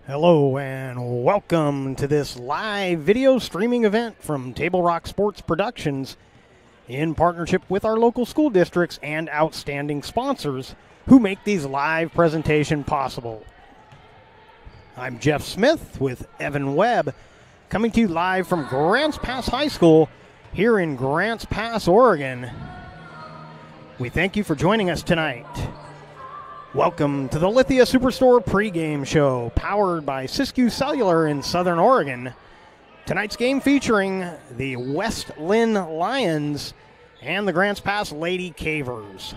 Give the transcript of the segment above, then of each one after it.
Hello and welcome to this live video streaming event from Table Rock Sports Productions in partnership with our local school districts and outstanding sponsors who make these live presentations possible. I'm Jeff Smith with Evan Webb, coming to you live from Grants Pass High School here in Grants Pass, Oregon. We thank you for joining us tonight. Welcome to the Lithia Superstore pregame show, powered by Siskiyou Cellular in Southern Oregon. Tonight's game featuring the West Linn Lions and the Grants Pass Lady Cavers.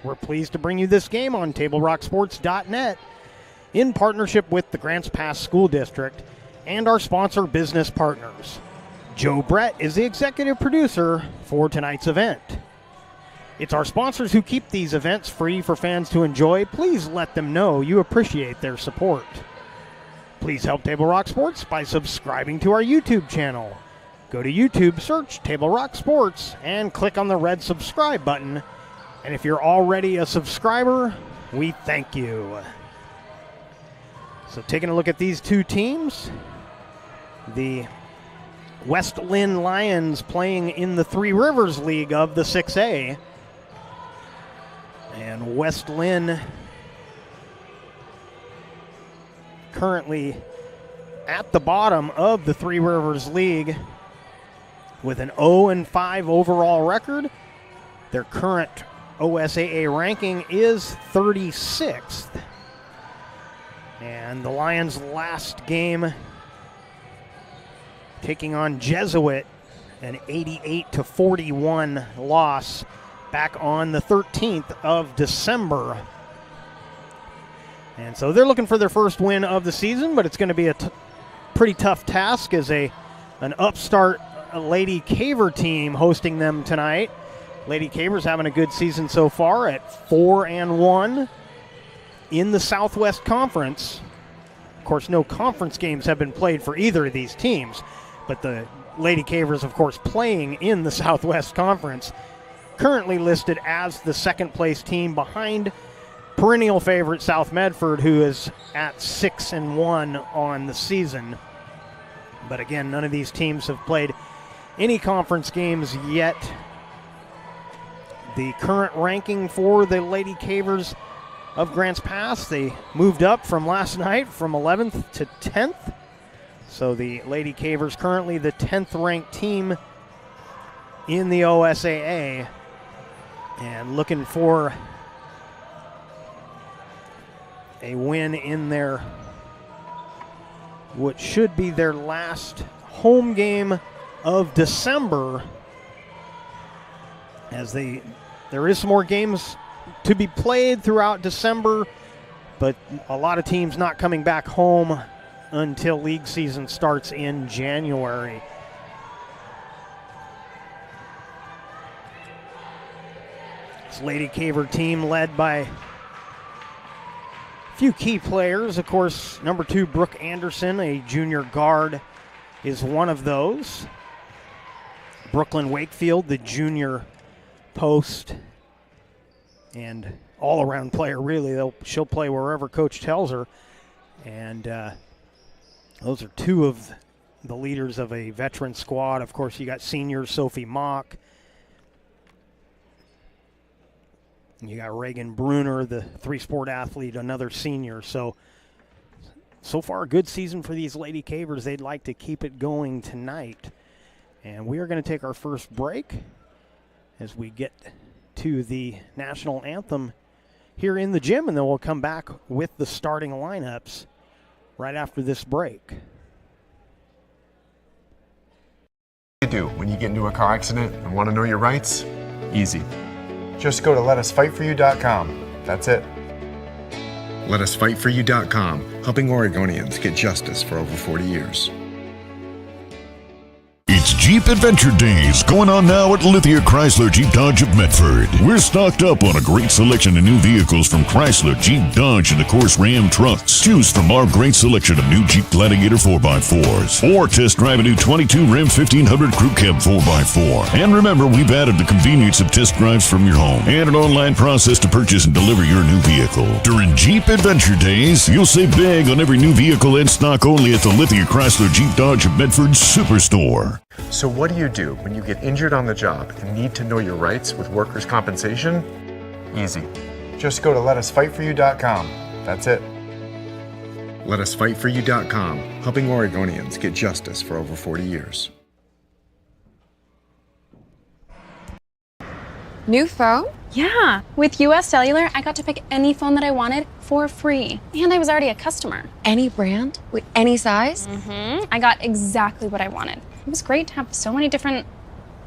We're pleased to bring you this game on TableRockSports.net in partnership with the Grants Pass School District and our sponsor business partners. Joe Brett is the executive producer for tonight's event. It's our sponsors who keep these events free for fans to enjoy. Please let them know you appreciate their support. Please help Table Rock Sports by subscribing to our YouTube channel. Go to YouTube, search Table Rock Sports, and click on the red subscribe button. And if you're already a subscriber, we thank you. So taking a look at these two teams, the West Linn Lions playing in the Three Rivers League of the 6A. And West Linn currently at the bottom of the Three Rivers League with an 0-5 overall record. Their current OSAA ranking is 36th. And the Lions' last game taking on Jesuit, an 88-41 loss back on the 13th of December. And so they're looking for their first win of the season, but it's going to be a pretty tough task as an upstart Lady Caver team hosting them tonight. Lady Caver's having a good season so far at 4-1 in the Southwest Conference. Of course, no conference games have been played for either of these teams, but the Lady Cavers, of course, playing in the Southwest Conference, currently listed as the second place team behind perennial favorite South Medford, who is at 6-1 on the season. But again, none of these teams have played any conference games yet. The current ranking for the Lady Cavers of Grants Pass, they moved up from last night from 11th to 10th. So the Lady Cavers currently the 10th ranked team in the OSAA, and looking for a win in their what should be their last home game of December, as there is some more games to be played throughout December, but a lot of teams not coming back home until league season starts in January. This Lady Caver team led by a few key players. Of course, number 2, Brooke Anderson, a junior guard, is one of those. Brooklyn Wakefield, the junior post and all-around player, really. She'll play wherever coach tells her. And those are two of the leaders of a veteran squad. Of course, you got senior Sophie Mock. You got Reagan Bruner, the three-sport athlete, another senior. So far a good season for these Lady Cavers. They'd like to keep it going tonight. And we are going to take our first break as we get to the national anthem here in the gym, and then we'll come back with the starting lineups right after this break. What do you do when you get into a car accident and want to know your rights? Easy. Just go to letusfightforyou.com. That's it. LetUsFightForYou.com, helping Oregonians get justice for over 40 years. It's Jeep Adventure Days going on now at Lithia Chrysler Jeep Dodge of Medford. We're stocked up on a great selection of new vehicles from Chrysler, Jeep, Dodge, and of course Ram trucks. Choose from our great selection of new Jeep Gladiator 4x4s or test drive a new 22 Ram 1500 Crew Cab 4x4. And remember, we've added the convenience of test drives from your home and an online process to purchase and deliver your new vehicle. During Jeep Adventure Days, you'll save big on every new vehicle in stock only at the Lithia Chrysler Jeep Dodge of Medford Superstore. So what do you do when you get injured on the job and need to know your rights with workers' compensation? Easy. Just go to letusfightforyou.com. That's it. Letusfightforyou.com, helping Oregonians get justice for over 40 years. New phone? Yeah, with US Cellular, I got to pick any phone that I wanted for free. And I was already a customer. Any brand? With any size? I got exactly what I wanted. It was great to have so many different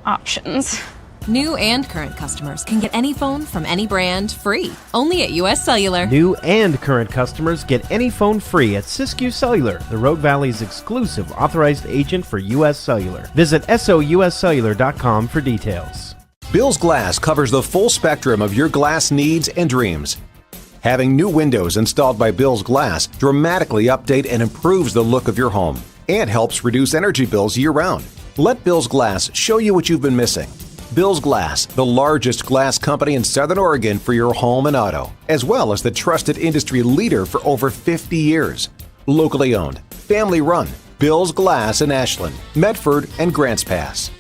options. New and current customers can get any phone from any brand free, only at US Cellular. New and current customers get any phone free at Siskiyou Cellular, the Rogue Valley's exclusive authorized agent for US Cellular. Visit souscellular.com for details. Bill's Glass covers the full spectrum of your glass needs and dreams. Having new windows installed by Bill's Glass dramatically update and improves the look of your home and helps reduce energy bills year-round. Let Bill's Glass show you what you've been missing. Bill's Glass, the largest glass company in Southern Oregon for your home and auto, as well as the trusted industry leader for over 50 years. Locally owned, family run, Bill's Glass in Ashland, Medford, and Grants Pass.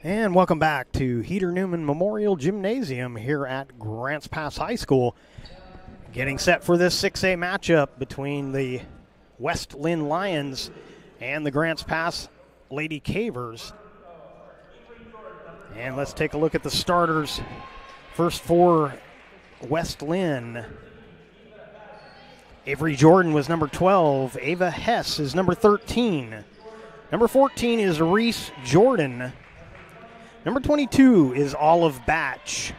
And welcome back to Heater Newman Memorial Gymnasium here at Grants Pass High School. Getting set for this 6A matchup between the West Linn Lions and the Grants Pass Lady Cavers. And let's take a look at the starters. First for West Linn. Avery Jordan was number 12. Ava Hess is number 13. Number 14 is Reese Jordan. Number 22 is Olive Batch.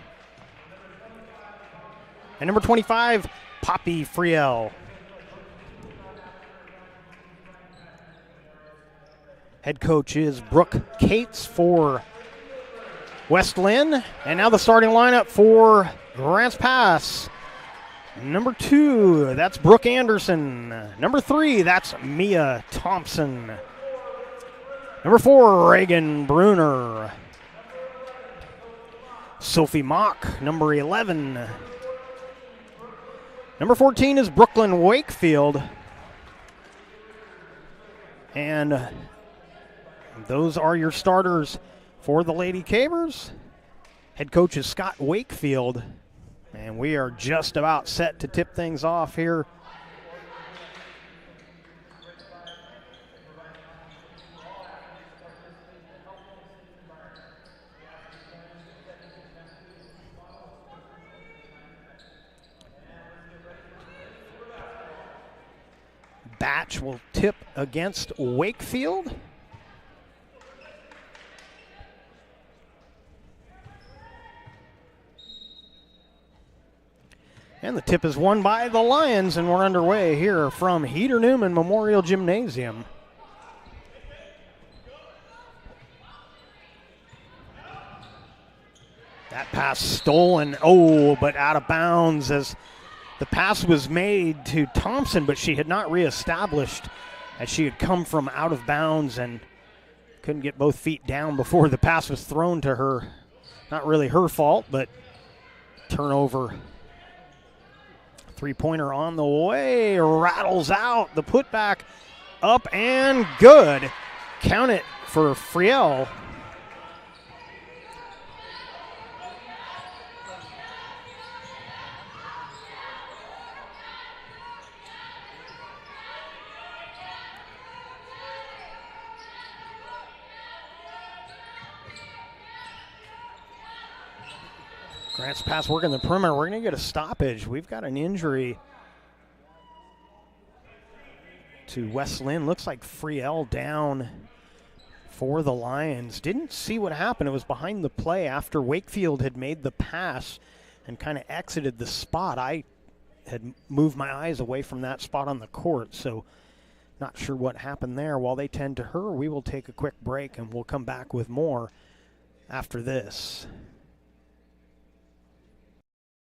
And number 25, Poppy Friel. Head coach is Brooke Cates for West Linn. And now the starting lineup for Grants Pass. Number 2, that's Brooke Anderson. Number 3, that's Mia Thompson. Number 4, Reagan Bruner. Sophie Mock, number 11. Number 14 is Brooklyn Wakefield. And those are your starters for the Lady Cavers. Head coach is Scott Wakefield. And we are just about set to tip things off here. Batch will tip against Wakefield. And the tip is won by the Lions, and we're underway here from Heater Newman Memorial Gymnasium. That pass stolen, but out of bounds as the pass was made to Thompson, but she had not reestablished as she had come from out of bounds and couldn't get both feet down before the pass was thrown to her. Not really her fault, but turnover. Three-pointer on the way, rattles out. The putback up and good. Count it for Friel. Grants Pass working the perimeter. We're going to get a stoppage. We've got an injury to West Linn. Looks like Friel down for the Lions. Didn't see what happened. It was behind the play after Wakefield had made the pass and kind of exited the spot. I had moved my eyes away from that spot on the court, so not sure what happened there. While they tend to her, we will take a quick break and we'll come back with more after this.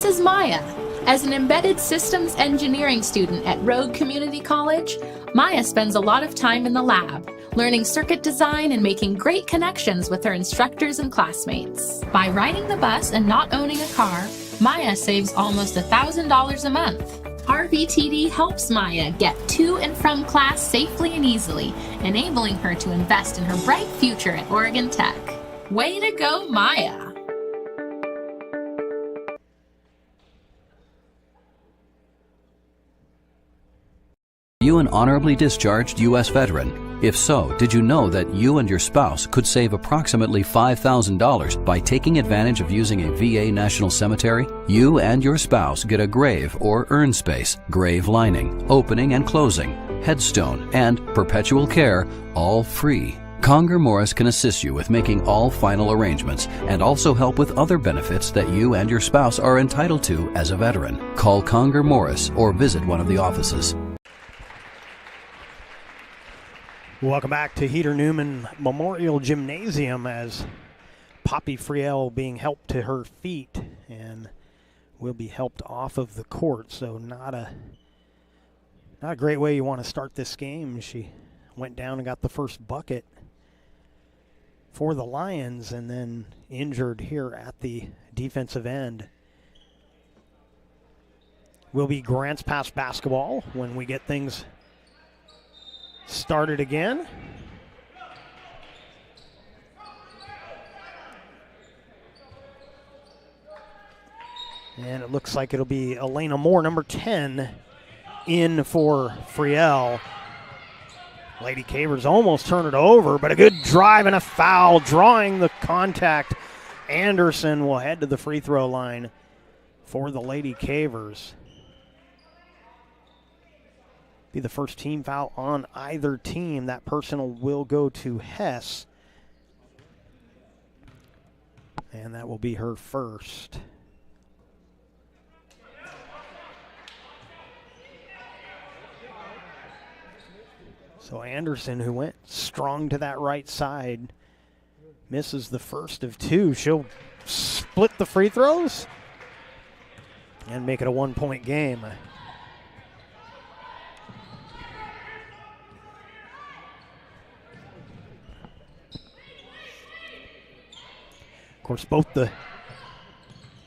This is Maya. As an embedded systems engineering student at Rogue Community College, Maya spends a lot of time in the lab, learning circuit design and making great connections with her instructors and classmates. By riding the bus and not owning a car, Maya saves almost $1,000 a month. RVTD helps Maya get to and from class safely and easily, enabling her to invest in her bright future at Oregon Tech. Way to go, Maya! Are you an honorably discharged U.S. veteran? If so, did you know that you and your spouse could save approximately $5,000 by taking advantage of using a VA National Cemetery? You and your spouse get a grave or urn space, grave lining, opening and closing, headstone, and perpetual care, all free. Conger Morris can assist you with making all final arrangements and also help with other benefits that you and your spouse are entitled to as a veteran. Call Conger Morris or visit one of the offices. Welcome back to Heater Newman Memorial Gymnasium as Poppy Friel being helped to her feet and will be helped off of the court. So not a great way you want to start this game. She went down and got the first bucket for the Lions and then injured here at the defensive end. Will be Grants Pass basketball when we get things started again. And it looks like it'll be Elena Moore, number 10, in for Friel. Lady Cavers almost turned it over, but a good drive and a foul, drawing the contact. Anderson will head to the free throw line for the Lady Cavers. Be the first team foul on either team. That personal will go to Hess. And that will be her first. So Anderson, who went strong to that right side, misses the first of two. She'll split the free throws and make it a one-point game. Of course, both the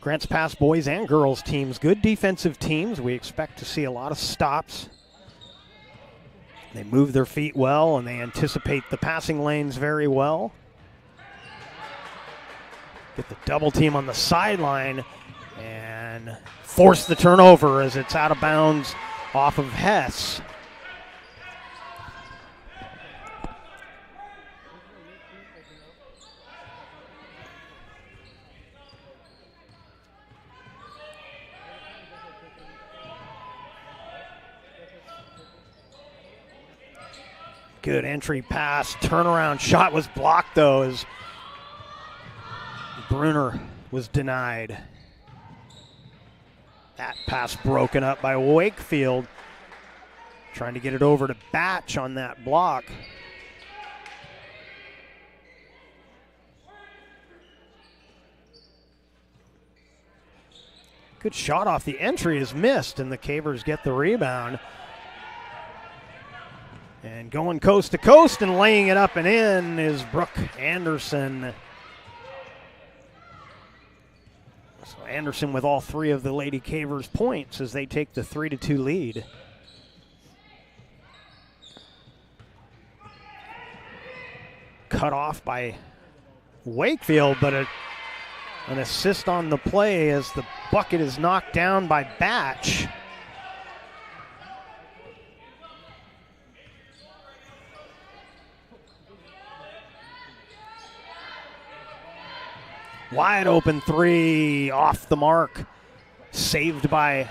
Grants Pass boys and girls teams, good defensive teams. We expect to see a lot of stops. They move their feet well, and they anticipate the passing lanes very well. Get the double team on the sideline and force the turnover as it's out of bounds off of Hess. Good entry pass, turnaround shot was blocked though as Bruner was denied. That pass broken up by Wakefield. Trying to get it over to Batch on that block. Good shot off the entry is missed, and the Cavers get the rebound. And going coast to coast and laying it up and in is Brooke Anderson. So Anderson with all three of the Lady Cavers points as they take the 3-2 lead. Cut off by Wakefield, but an assist on the play as the bucket is knocked down by Batch. Wide open three, off the mark, saved by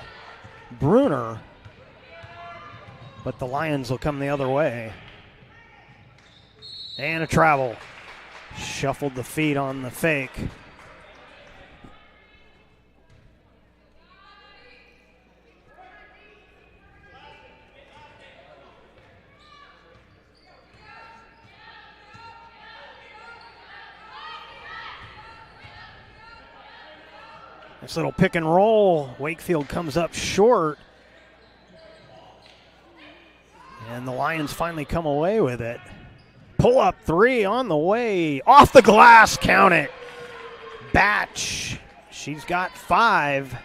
Bruner. But the Lions will come the other way. And a travel. Shuffled the feet on the fake. This little pick and roll. Wakefield comes up short. And the Lions finally come away with it. Pull up three on the way. Off the glass, count it. Batch. She's got 5.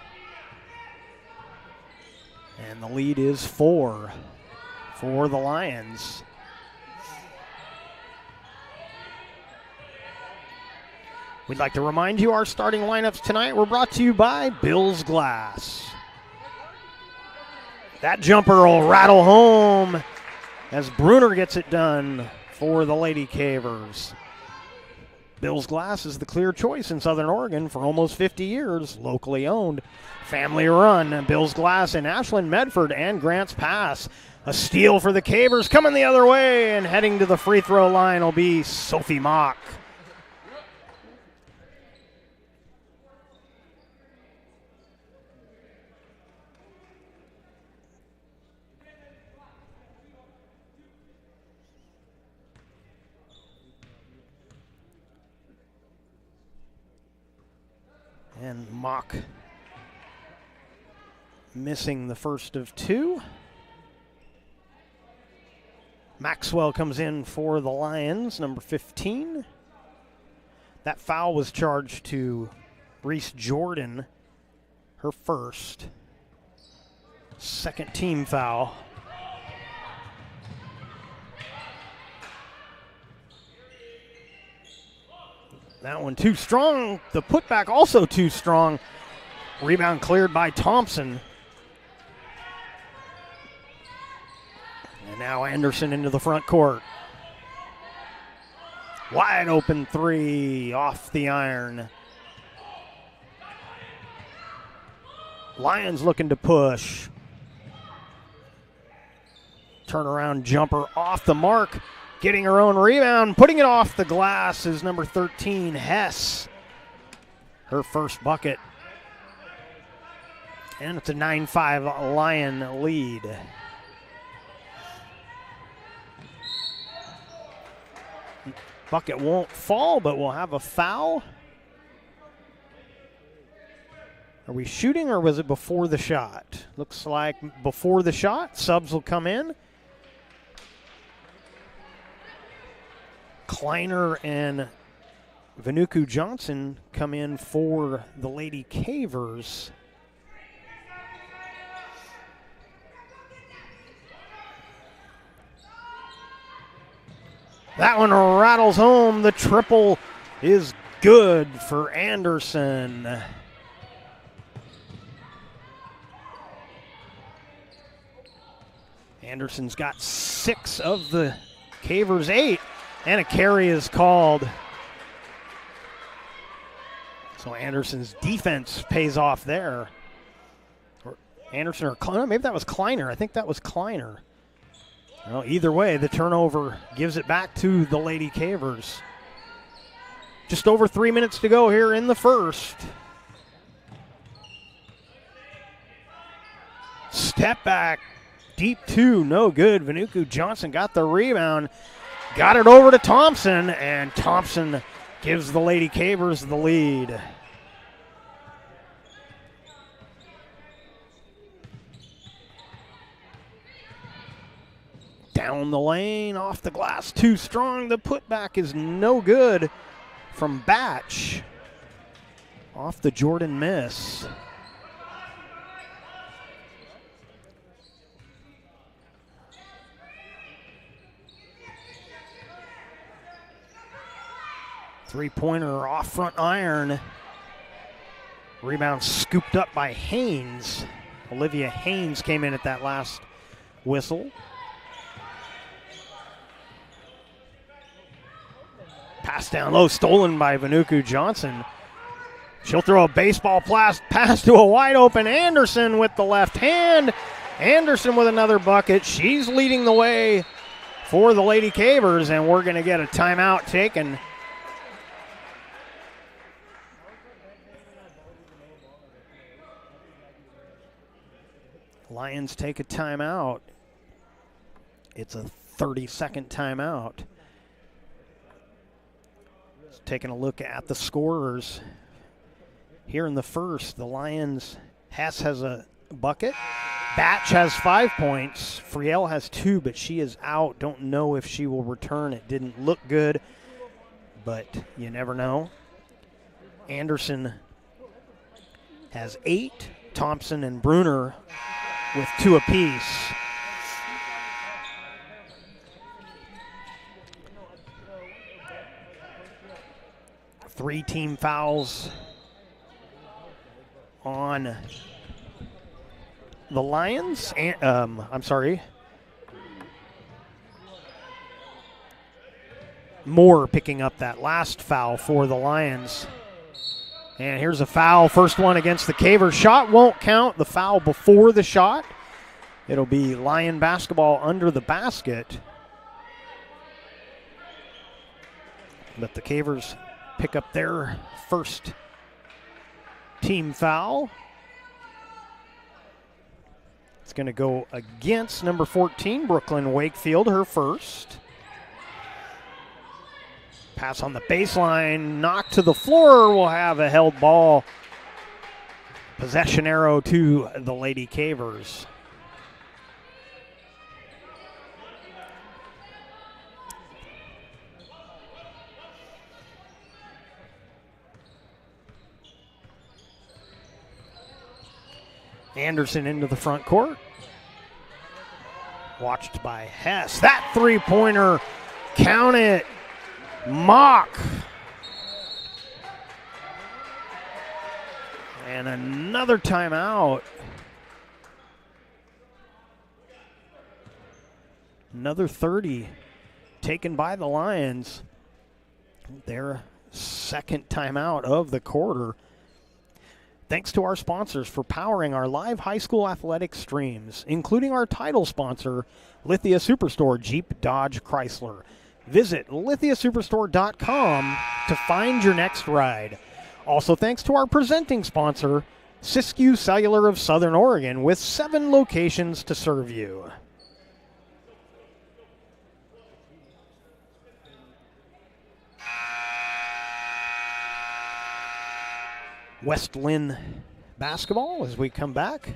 And the lead is 4 for the Lions. We'd like to remind you our starting lineups tonight were brought to you by Bill's Glass. That jumper will rattle home as Bruner gets it done for the Lady Cavers. Bill's Glass is the clear choice in Southern Oregon for almost 50 years, locally owned, family run. Bill's Glass in Ashland, Medford, and Grants Pass. A steal for the Cavers coming the other way, and heading to the free throw line will be Sophie Mock. And Mock missing the first of 2. Maxwell comes in for the Lions, number 15. That foul was charged to Reese Jordan, her first. Second team foul. That one too strong. The putback also too strong. Rebound cleared by Thompson. And now Anderson into the front court. Wide open 3 off the iron. Lions looking to push. Turnaround jumper off the mark. Getting her own rebound, putting it off the glass is number 13, Hess. Her first bucket. And it's a 9-5 Lion lead. Bucket won't fall, but we'll have a foul. Are we shooting or was it before the shot? Looks like before the shot. Subs will come in. Kleiner and Vanuku Johnson come in for the Lady Cavers. That one rattles home. The triple is good for Anderson. Anderson's got 6 of the Cavers' 8. And a carry is called. So Anderson's defense pays off there. Or Anderson or Kleiner, maybe that was Kleiner. I think that was Kleiner. Well, either way, the turnover gives it back to the Lady Cavers. Just over 3 minutes to go here in the first. Step back, deep 2, no good. Vanuku Johnson got the rebound. Got it over to Thompson, and Thompson gives the Lady Cavers the lead. Down the lane, off the glass, too strong. The putback is no good from Batch. Off the Jordan miss. Three-pointer off front iron. Rebound scooped up by Haynes. Olivia Haynes came in at that last whistle. Pass down low, stolen by Vanuku Johnson. She'll throw a baseball pass to a wide open Anderson with the left hand. Anderson with another bucket. She's leading the way for the Lady Cavers, and we're going to get a timeout taken. Lions take a timeout. It's a 30-second timeout. Just taking a look at the scorers. Here in the first, the Lions, Hess has a bucket. Batch has 5 points. Friel has 2, but she is out. Don't know if she will return. It didn't look good, but you never know. Anderson has 8. Thompson and Bruner with 2 apiece. Three team fouls on the Lions. Moore picking up that last foul for the Lions. And here's a foul, first one against the Cavers. Shot won't count, the foul before the shot. It'll be Lion basketball under the basket. But the Cavers pick up their first team foul. It's going to go against number 14, Brooklyn Wakefield, her first. Pass on the baseline, knocked to the floor. We'll have a held ball. Possession arrow to the Lady Cavers. Anderson into the front court. Watched by Hess. That three-pointer, count it. Mock. And another timeout. Another 30 taken by the Lions. Their second timeout of the quarter. Thanks to our sponsors for powering our live high school athletic streams, including our title sponsor, Lithia Superstore Jeep Dodge Chrysler. Visit lithiasuperstore.com to find your next ride. Also thanks to our presenting sponsor, Siskiyou Cellular of Southern Oregon, with 7 locations to serve you. West Linn basketball as we come back.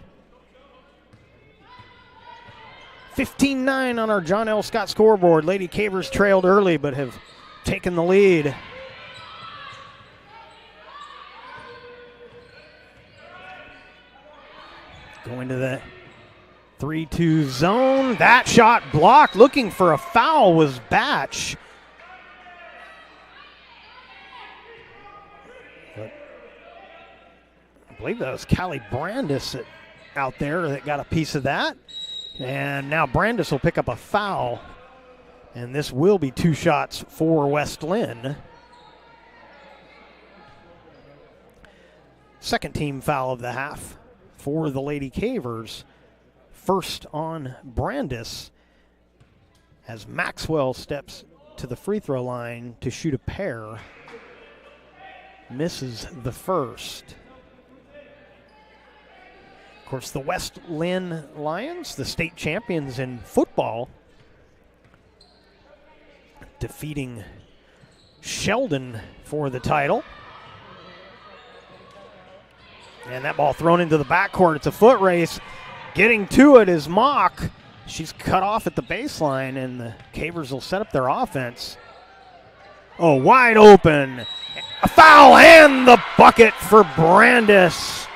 15-9 on our John L. Scott scoreboard. Lady Cavers trailed early but have taken the lead. Going to the 3-2 zone. That shot blocked. Looking for a foul was Batch. But I believe that was Callie Brandis out there that got a piece of that. And now Brandis will pick up a foul. And this will be 2 shots for West Linn. Second team foul of the half for the Lady Cavers. First on Brandis as Maxwell steps to the free throw line to shoot a pair. Misses the first. Of course, the West Linn Lions, the state champions in football, defeating Sheldon for the title. And that ball thrown into the backcourt. It's a foot race. Getting to it is Mock. She's cut off at the baseline, and the Cavers will set up their offense. Oh, wide open. A foul and the bucket for Brandis.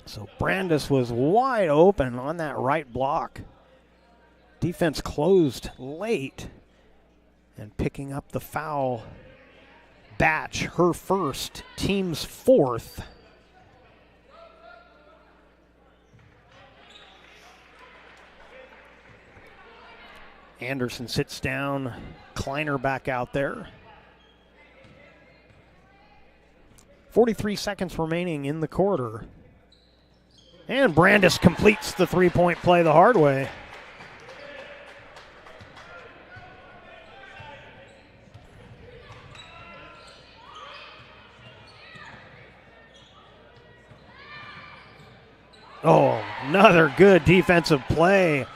So Brandis was wide open on that right block. Defense closed late. And picking up the foul, Batch, her first, team's fourth. Anderson sits down, Kleiner back out there. 43 seconds remaining in the quarter. And Brandis completes the three-point play the hard way. Oh, another good defensive play.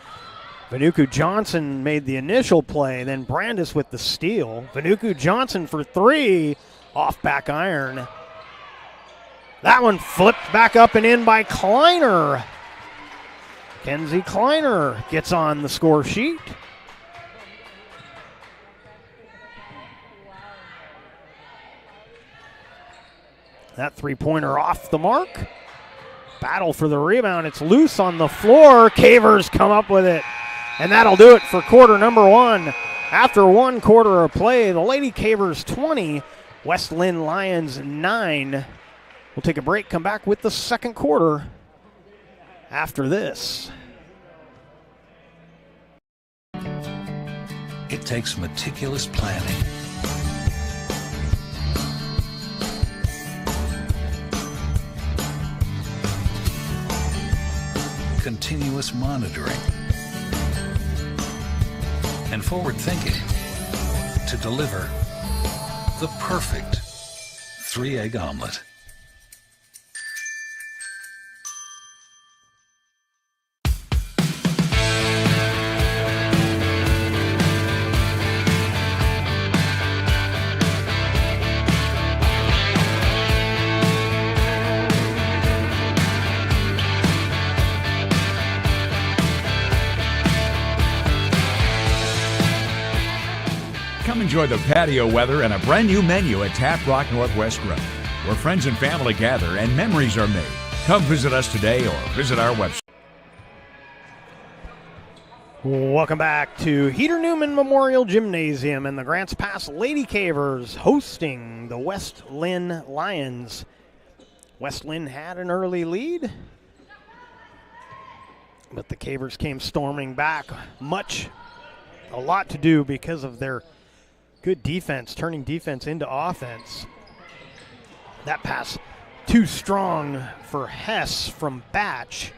Vanuku Johnson made the initial play, then Brandis with the steal. Vanuku Johnson for three, off back iron. That one flipped back up and in by Kleiner. Kenzie Kleiner gets on the score sheet. That three-pointer off the mark. Battle for the rebound. It's loose on the floor. Cavers come up with it. And that'll do it for quarter number one. After one quarter of play, the Lady Cavers 20, West Linn Lions 9. We'll take a break, come back with the second quarter after this. It takes meticulous planning, continuous monitoring, and forward thinking to deliver the perfect 3-egg omelet. Come enjoy the patio weather and a brand new menu at Tap Rock Northwest Grill, where friends and family gather and memories are made. Come visit us today or visit our website. Welcome back to Heater Newman Memorial Gymnasium and the Grants Pass Lady Cavers hosting the West Linn Lions. West Linn had an early lead, but the Cavers came storming back. A lot to do because of their good defense, turning defense into offense. That pass too strong for Hess from Batch.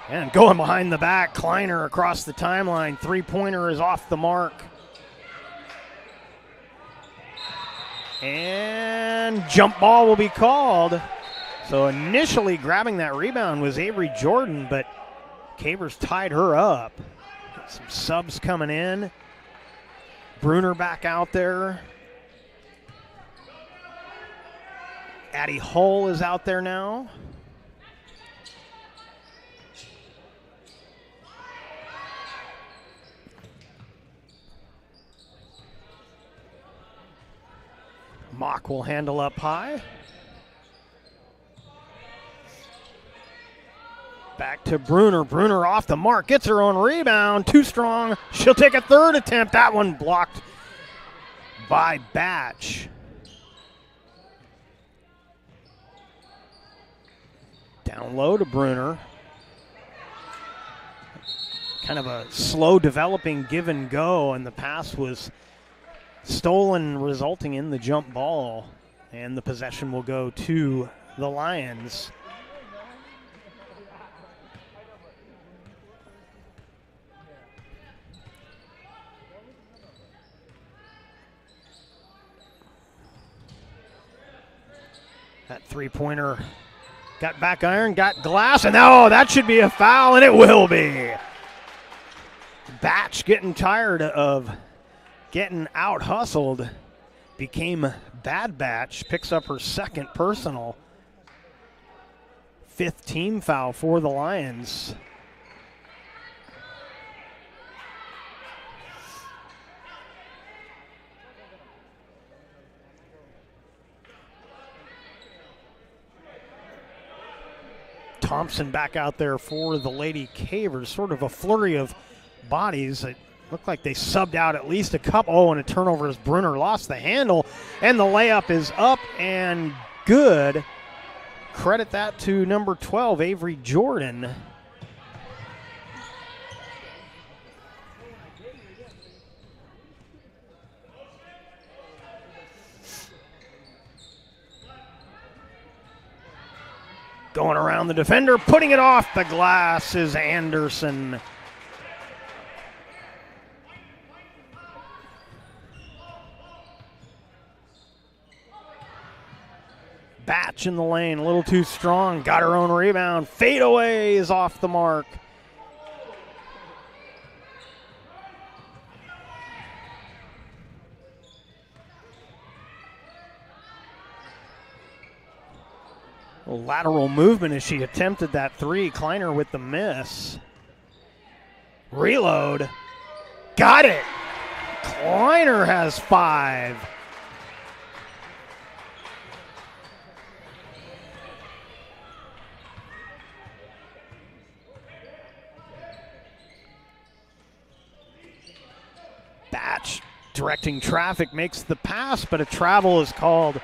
And going behind the back, Kleiner across the timeline. Three-pointer is off the mark. And jump ball will be called. So initially grabbing that rebound was Avery Jordan, but Cavers tied her up. Some subs coming in. Bruner back out there. Addie Hull is out there now. Mock will handle up high. Back to Bruner. Bruner off the mark. Gets her own rebound. Too strong. She'll take a third attempt. That one blocked by Batch. Down low to Bruner. Kind of a slow developing give and go, and the pass was stolen, resulting in the jump ball. And the possession will go to the Lions. That three-pointer got back iron, got glass, and oh, that should be a foul, and it will be. Batch getting tired of getting out-hustled, became Bad Batch, picks up her second personal. Fifth team foul for the Lions. Thompson back out there for the Lady Cavers. Sort of a flurry of bodies. It looked like they subbed out at least a couple. Oh, and a turnover as Bruner lost the handle. And the layup is up and good. Credit that to number 12, Avery Jordan. Going around the defender, putting it off the glass is Anderson. Batch in the lane, a little too strong. Got her own rebound. Fadeaway is off the mark. Lateral movement as she attempted that three. Kleiner with the miss. Reload. Got it. Kleiner has 5. Batch directing traffic, makes the pass, but a travel is called.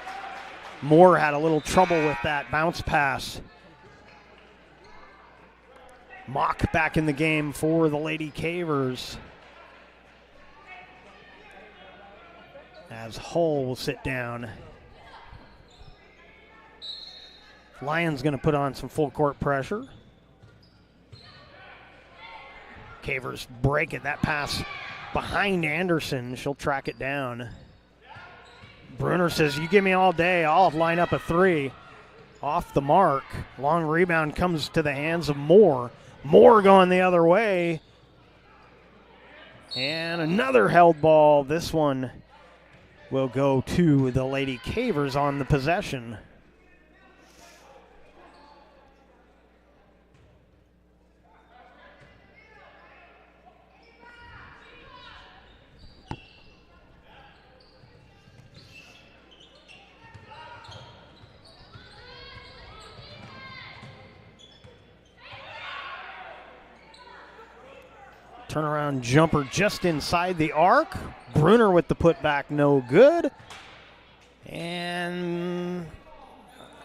Moore had a little trouble with that bounce pass. Mock back in the game for the Lady Cavers. As Hull will sit down. Lions going to put on some full court pressure. Cavers break it. That pass behind Anderson. She'll track it down. Bruner says, you give me all day, I'll line up a 3. Off the mark. Long rebound comes to the hands of Moore. Moore going the other way. And another held ball. This one will go to the Lady Cavers on the possession. Turnaround jumper just inside the arc. Bruner with the putback, no good. And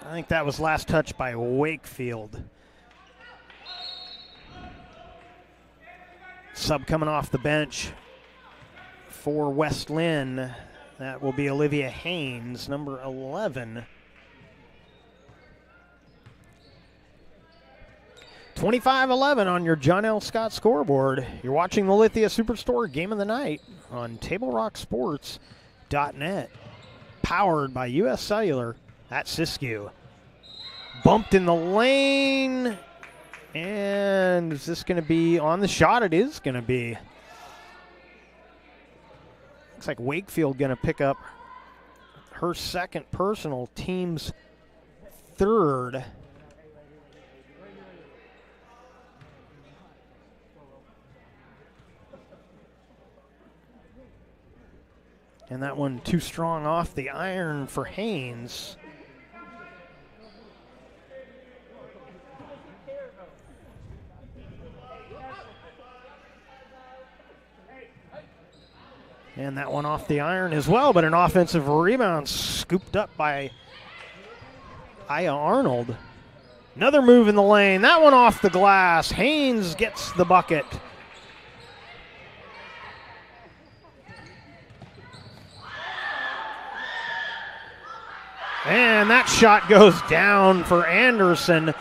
I think that was last touch by Wakefield. Sub coming off the bench for West Linn. That will be Olivia Haynes, number 11. 25-11 on your John L. Scott scoreboard. You're watching the Lithia Superstore Game of the Night on TableRockSports.net. Powered by U.S. Cellular at Siskiyou. Bumped in the lane. And is this going to be on the shot? It is going to be. Looks like Wakefield going to pick up her second personal, team's third. And that one too strong off the iron for Haynes. And that one off the iron as well, but an offensive rebound scooped up by Aya Arnold. Another move in the lane. That one off the glass. Haynes gets the bucket. And that shot goes down for Anderson.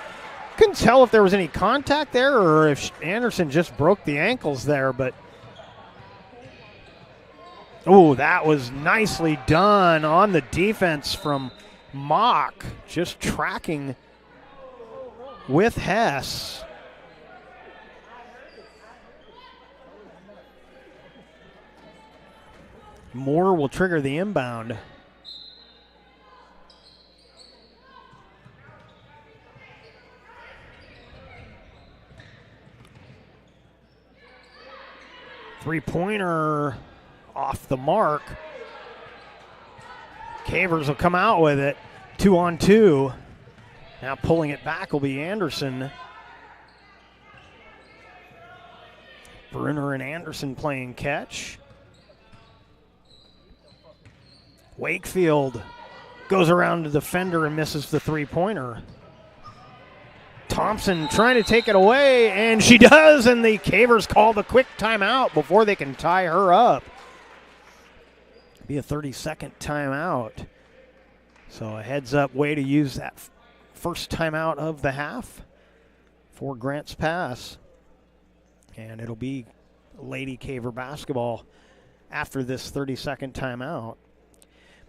Couldn't tell if there was any contact there or if Anderson just broke the ankles there, but oh, that was nicely done on the defense from Mock, just tracking with Hess. Moore will trigger the inbound. Three-pointer off the mark. Cavers will come out with it. 2-on-2. Now pulling it back will be Anderson. Bruner and Anderson playing catch. Wakefield goes around the defender and misses the three-pointer. Thompson trying to take it away, and she does, and the Cavers call the quick timeout before they can tie her up. Be a 30-second timeout. So a heads-up way to use that first timeout of the half for Grants Pass. And it'll be Lady Caver basketball after this 30-second timeout.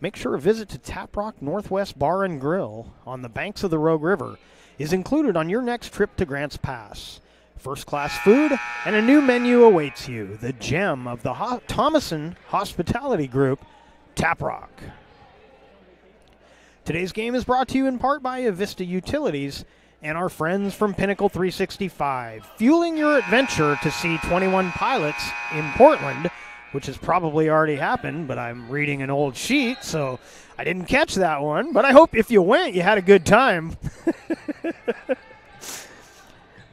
Make sure a visit to Tap Rock Northwest Bar and Grill on the banks of the Rogue River is included on your next trip to Grants Pass. First-class food and a new menu awaits you. The gem of the Thomason Hospitality Group, Tap Rock. Today's game is brought to you in part by Avista Utilities and our friends from Pinnacle 365, fueling your adventure to see 21 Pilots in Portland, which has probably already happened, but I'm reading an old sheet, so I didn't catch that one. But I hope if you went, you had a good time.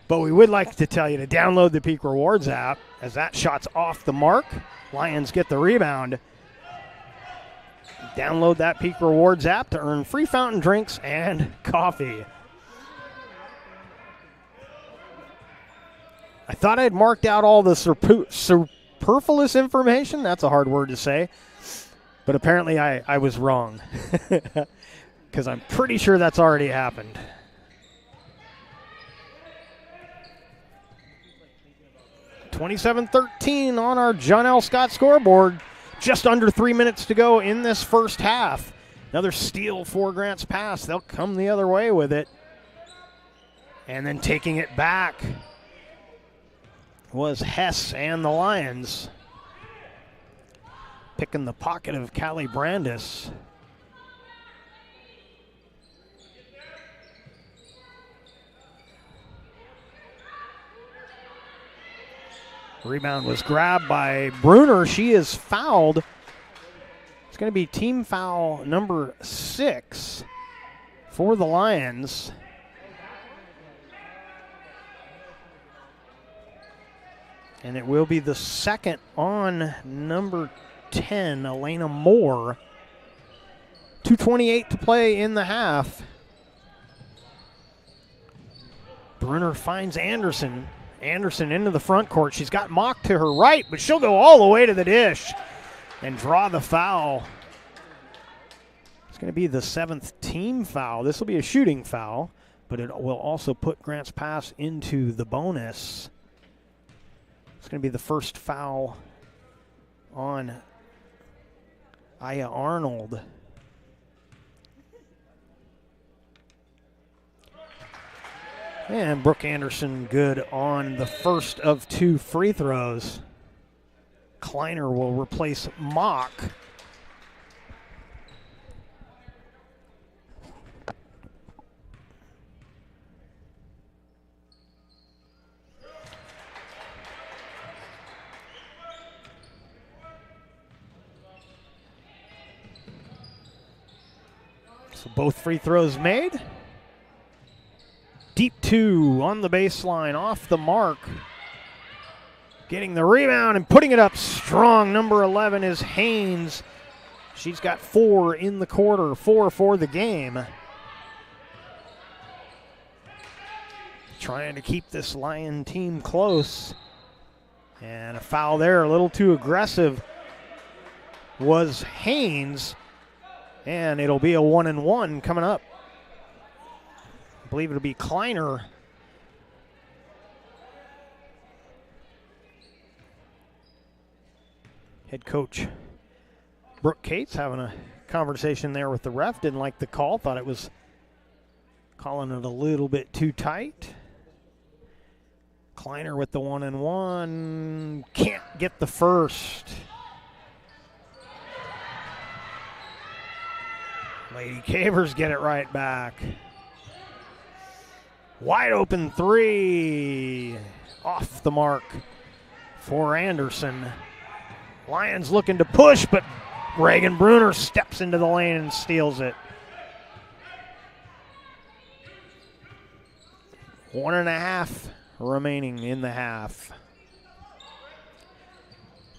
But we would like to tell you to download the Peak Rewards app, as that shot's off the mark. Lions get the rebound. Download that Peak Rewards app to earn free fountain drinks and coffee. I thought I'd marked out all the superfluous information. That's a hard word to say. But apparently I was wrong. Because I'm pretty sure that's already happened. (27-13) on our John L. Scott scoreboard. Just under 3 minutes to go in this first half. Another steal for Grants Pass. They'll come the other way with it. And then taking it back was Hess and the Lions. Picking the pocket of Callie Brandis. Rebound was grabbed by Bruner. She is fouled. It's going to be team foul number 6 for the Lions. And it will be the second on number 10, Elena Moore. 2:28 to play in the half. Bruner finds Anderson. Anderson into the front court. She's got Mock to her right, but she'll go all the way to the dish and draw the foul. It's going to be the 7th team foul. This will be a shooting foul, but it will also put Grants Pass into the bonus. It's going to be the first foul on Aya Arnold. And Brooke Anderson good on the first of 2 free throws. Kleiner will replace Mock. So both free throws made. Deep 2 on the baseline, off the mark. Getting the rebound and putting it up strong. Number 11 is Haynes. She's got 4 in the quarter, 4 for the game. Trying to keep this Lion team close. And a foul there, a little too aggressive, was Haynes. And it'll be a 1-and-1 coming up. I believe it'll be Kleiner. Head coach Brooke Cates having a conversation there with the ref. Didn't like the call. Thought it was calling it a little bit too tight. Kleiner with the 1-and-1. Can't get the first. Lady Cavers get it right back. Wide open 3. Off the mark for Anderson. Lions looking to push, but Reagan Bruner steps into the lane and steals it. 1.5 remaining in the half.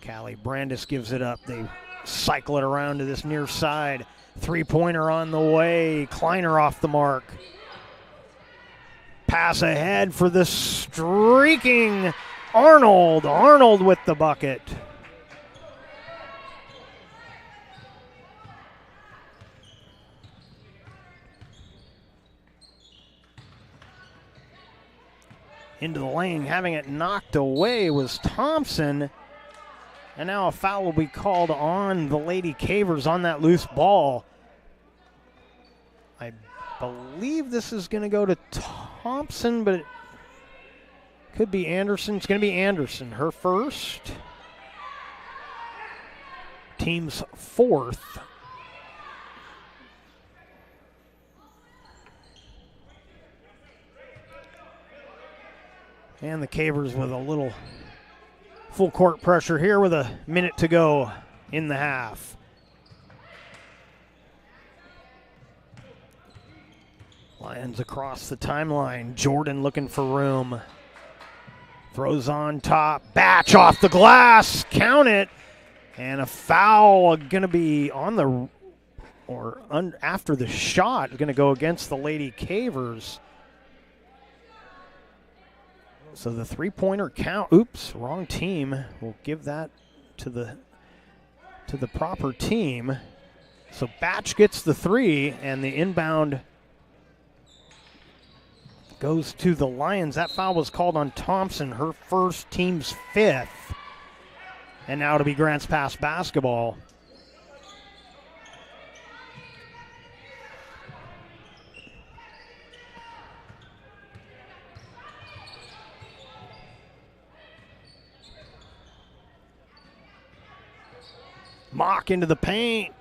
Callie Brandis gives it up. They cycle it around to this near side. 3-pointer on the way. Kleiner off the mark. Pass ahead for the streaking Arnold. Arnold with the bucket. into the lane. Having it knocked away was Thompson. And now a foul will be called on the Lady Cavers on that loose ball. I believe this is going to go to Thompson, but it could be Anderson. It's going to be Anderson, her first. Team's fourth. And the Cavers with a little full court pressure here with a minute to go in the half. Lions across the timeline. Jordan looking for room. Throws on top. Batch off the glass. Count it. And a foul going to be on the, or after the shot, going to go against the Lady Cavers. So the three-pointer count, oops, wrong team. We'll give that to the proper team. So Batch gets the three, and the inbound goes to the Lions. That foul was called on Thompson, her first, team's fifth. And now to be Grants Pass basketball. Mock into the paint,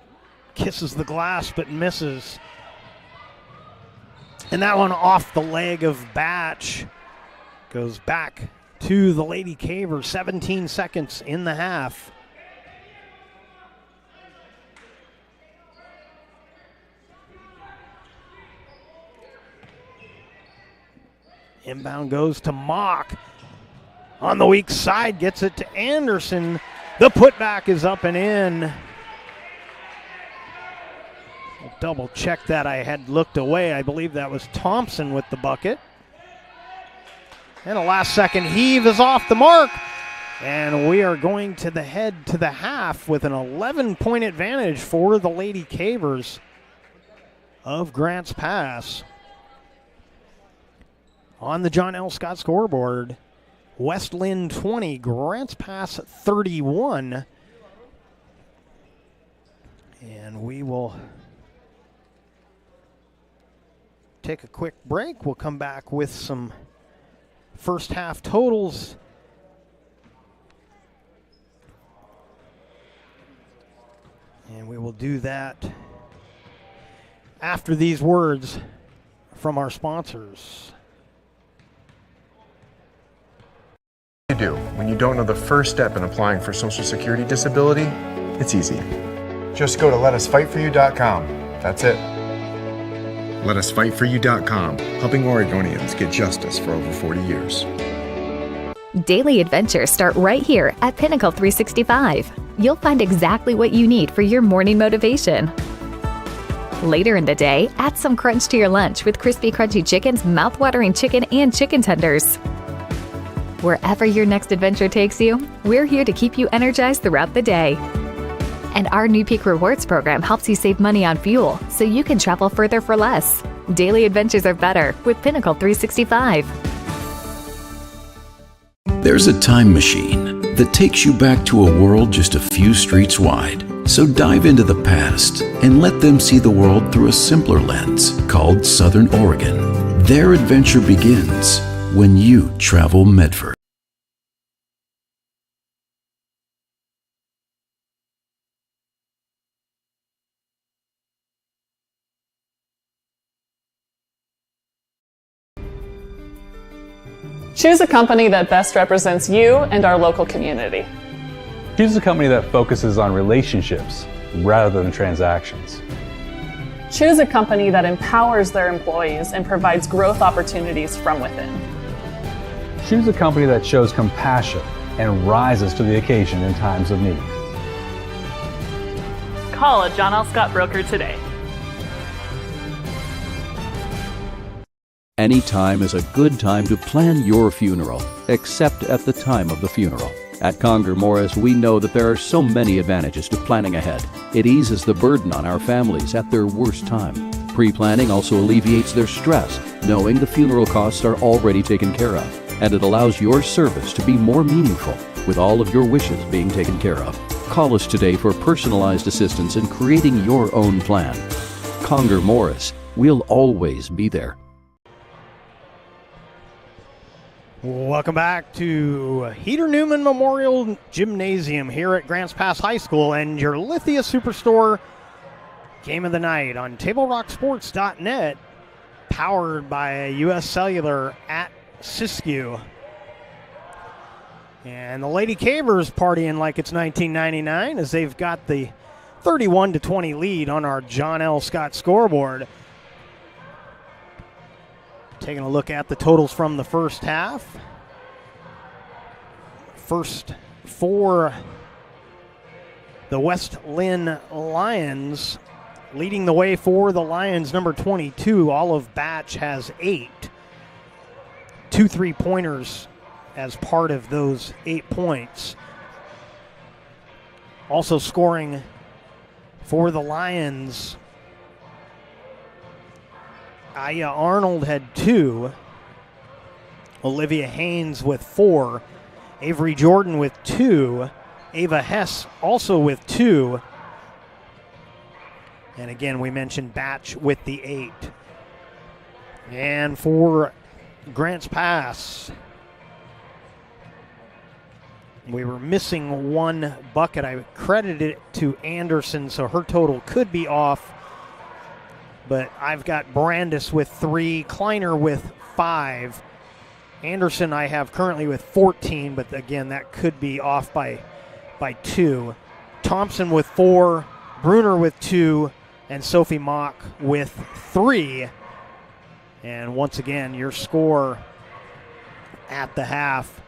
kisses the glass but misses. And that one off the leg of Batch. Goes back to the Lady Cavers, 17 seconds in the half. Inbound goes to Mock. On the weak side, gets it to Anderson. The putback is up and in. I'll double check that. I had looked away. I believe that was Thompson with the bucket. And a last second heave is off the mark. And we are going to the head to the half with an 11-point advantage for the Lady Cavers of Grants Pass. On the John L. Scott scoreboard, West Linn 20, Grants Pass 31. And we will take a quick break. We'll come back with some first half totals. And we will do that after these words from our sponsors. You do when you don't know the first step in applying for Social Security disability? It's easy. Just go to letusfightforyou.com. That's it. Letusfightforyou.com, helping Oregonians get justice for over 40 years. Daily adventures start right here at Pinnacle 365. You'll find exactly what you need for your morning motivation. Later in the day, add some crunch to your lunch with crispy, crunchy chicken's mouth-watering chicken and chicken tenders. Wherever your next adventure takes you, we're here to keep you energized throughout the day. And our new Peak Rewards program helps you save money on fuel so you can travel further for less. Daily adventures are better with Pinnacle 365. There's a time machine that takes you back to a world just a few streets wide. So dive into the past and let them see the world through a simpler lens called Southern Oregon. Their adventure begins when you travel Medford. Choose a company that best represents you and our local community. Choose a company that focuses on relationships rather than transactions. Choose a company that empowers their employees and provides growth opportunities from within. Choose a company that shows compassion and rises to the occasion in times of need. Call a John L. Scott broker today. Any time is a good time to plan your funeral, except at the time of the funeral. At Conger Morris, we know that there are so many advantages to planning ahead. It eases the burden on our families at their worst time. Pre-planning also alleviates their stress, knowing the funeral costs are already taken care of. and it allows your service to be more meaningful with all of your wishes being taken care of. Call us today for personalized assistance in creating your own plan. Conger Morris, we'll always be there. Welcome back to Heater Newman Memorial Gymnasium here at Grants Pass High School and your Lithia Superstore game of the night on TableRockSports.net, powered by US Cellular at Siskiyou. And the Lady Cavers partying like it's 1999 as they've got the 31-20 lead on our John L. Scott scoreboard. Taking a look at the totals from the first half. First for the West Linn Lions. Leading the way for the Lions, number 22, Olive Batch has 8. 2 3-pointers as part of those 8 points. Also scoring for the Lions, Aya Arnold had 2. Olivia Haynes with 4. Avery Jordan with 2. Ava Hess also with 2. And again, we mentioned Batch with the 8. And for Grants Pass, we were missing 1 bucket. I credited it to Anderson, so her total could be off. But I've got Brandis with 3, Kleiner with 5. Anderson I have currently with 14, but again, that could be off by 2. Thompson with 4, Bruner with 2, and Sophie Mock with 3. And once again, your score at the half.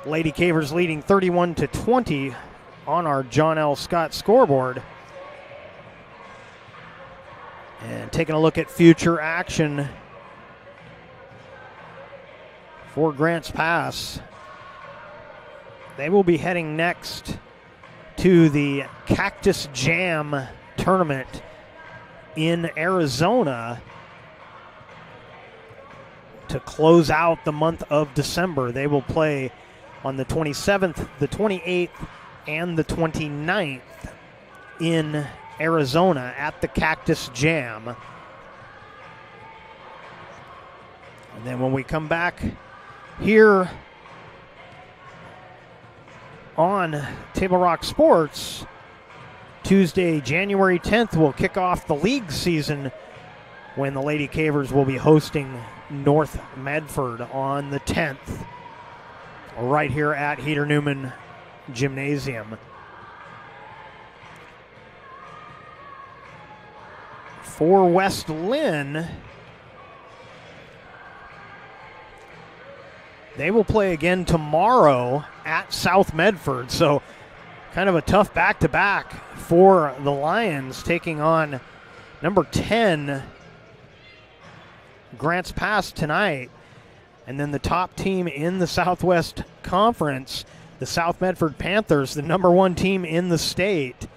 Lady Cavers leading 31-20 on our John L. Scott scoreboard. And taking a look at future action for Grants Pass. They will be heading next to the Cactus Jam tournament in Arizona to close out the month of December. They will play on the 27th, the 28th, and the 29th in Arizona at the Cactus Jam. And then when we come back here on Table Rock Sports, Tuesday, January 10th, we'll kick off the league season when the Lady Cavers will be hosting North Medford on the 10th, right here at Heater Newman Gymnasium. For West Linn, they will play again tomorrow at South Medford. So kind of a tough back-to-back for the Lions, taking on number 10, Grants Pass tonight. And then the top team in the Southwest Conference, the South Medford Panthers, the number 1 team in the state.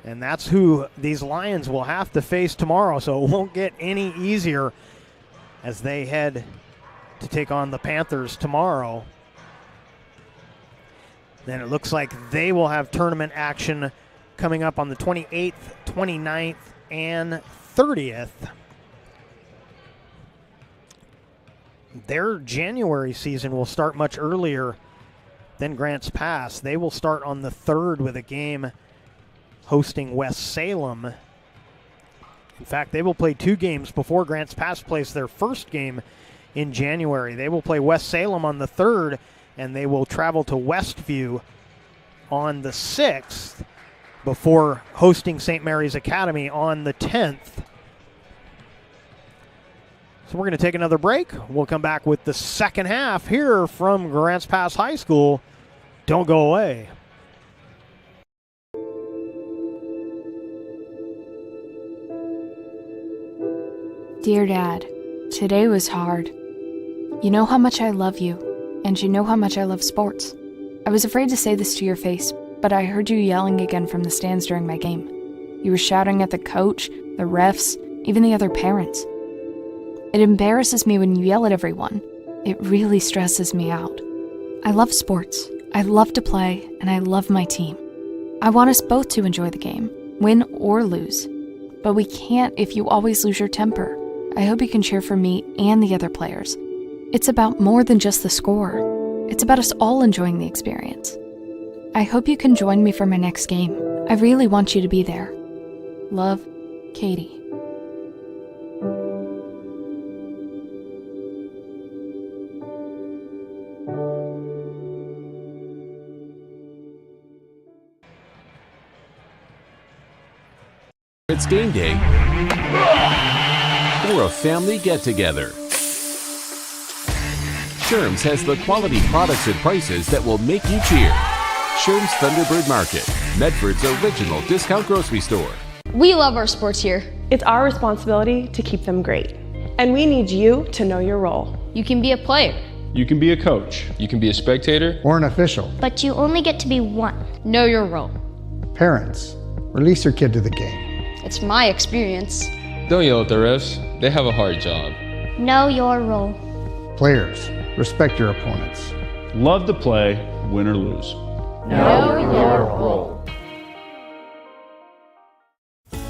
And that's who these Lions will have to face tomorrow, so it won't get any easier as they head to take on the Panthers tomorrow. Then it looks like they will have tournament action coming up on the 28th, 29th, and 30th. Their January season will start much earlier than Grants Pass. They will start on the 3rd with a game hosting West Salem. In fact, they will play 2 games before Grants Pass plays their first game in January. They will play West Salem on the 3rd, and they will travel to Westview on the 6th before hosting St. Mary's Academy on the 10th. So we're going to take another break. We'll come back with the second half here from Grants Pass High School. Don't go away. Dear Dad, today was hard. You know how much I love you, and you know how much I love sports. I was afraid to say this to your face, but I heard you yelling again from the stands during my game. You were shouting at the coach, the refs, even the other parents. It embarrasses me when you yell at everyone, It really stresses me out. I love sports, I love to play, and I love my team. I want us both to enjoy the game, win or lose. But we can't if you always lose your temper. I hope you can cheer for me and the other players. It's about more than just the score. It's about us all enjoying the experience. I hope you can join me for my next game. I really want you to be there. Love, Katie. It's game day or a family get-together. Sherm's has the quality products and prices that will make you cheer. Sherm's Thunderbird Market, Medford's original discount grocery store. We love our sports here. It's our responsibility to keep them great. And we need you to know your role. You can be a player. You can be a coach. You can be a spectator. Or an official. But you only get to be one. Know your role. Parents, release your kid to the game. It's my experience. Don't yell at the refs. They have a hard job. Know your role. Players, respect your opponents. Love to play, win or lose. Know your role.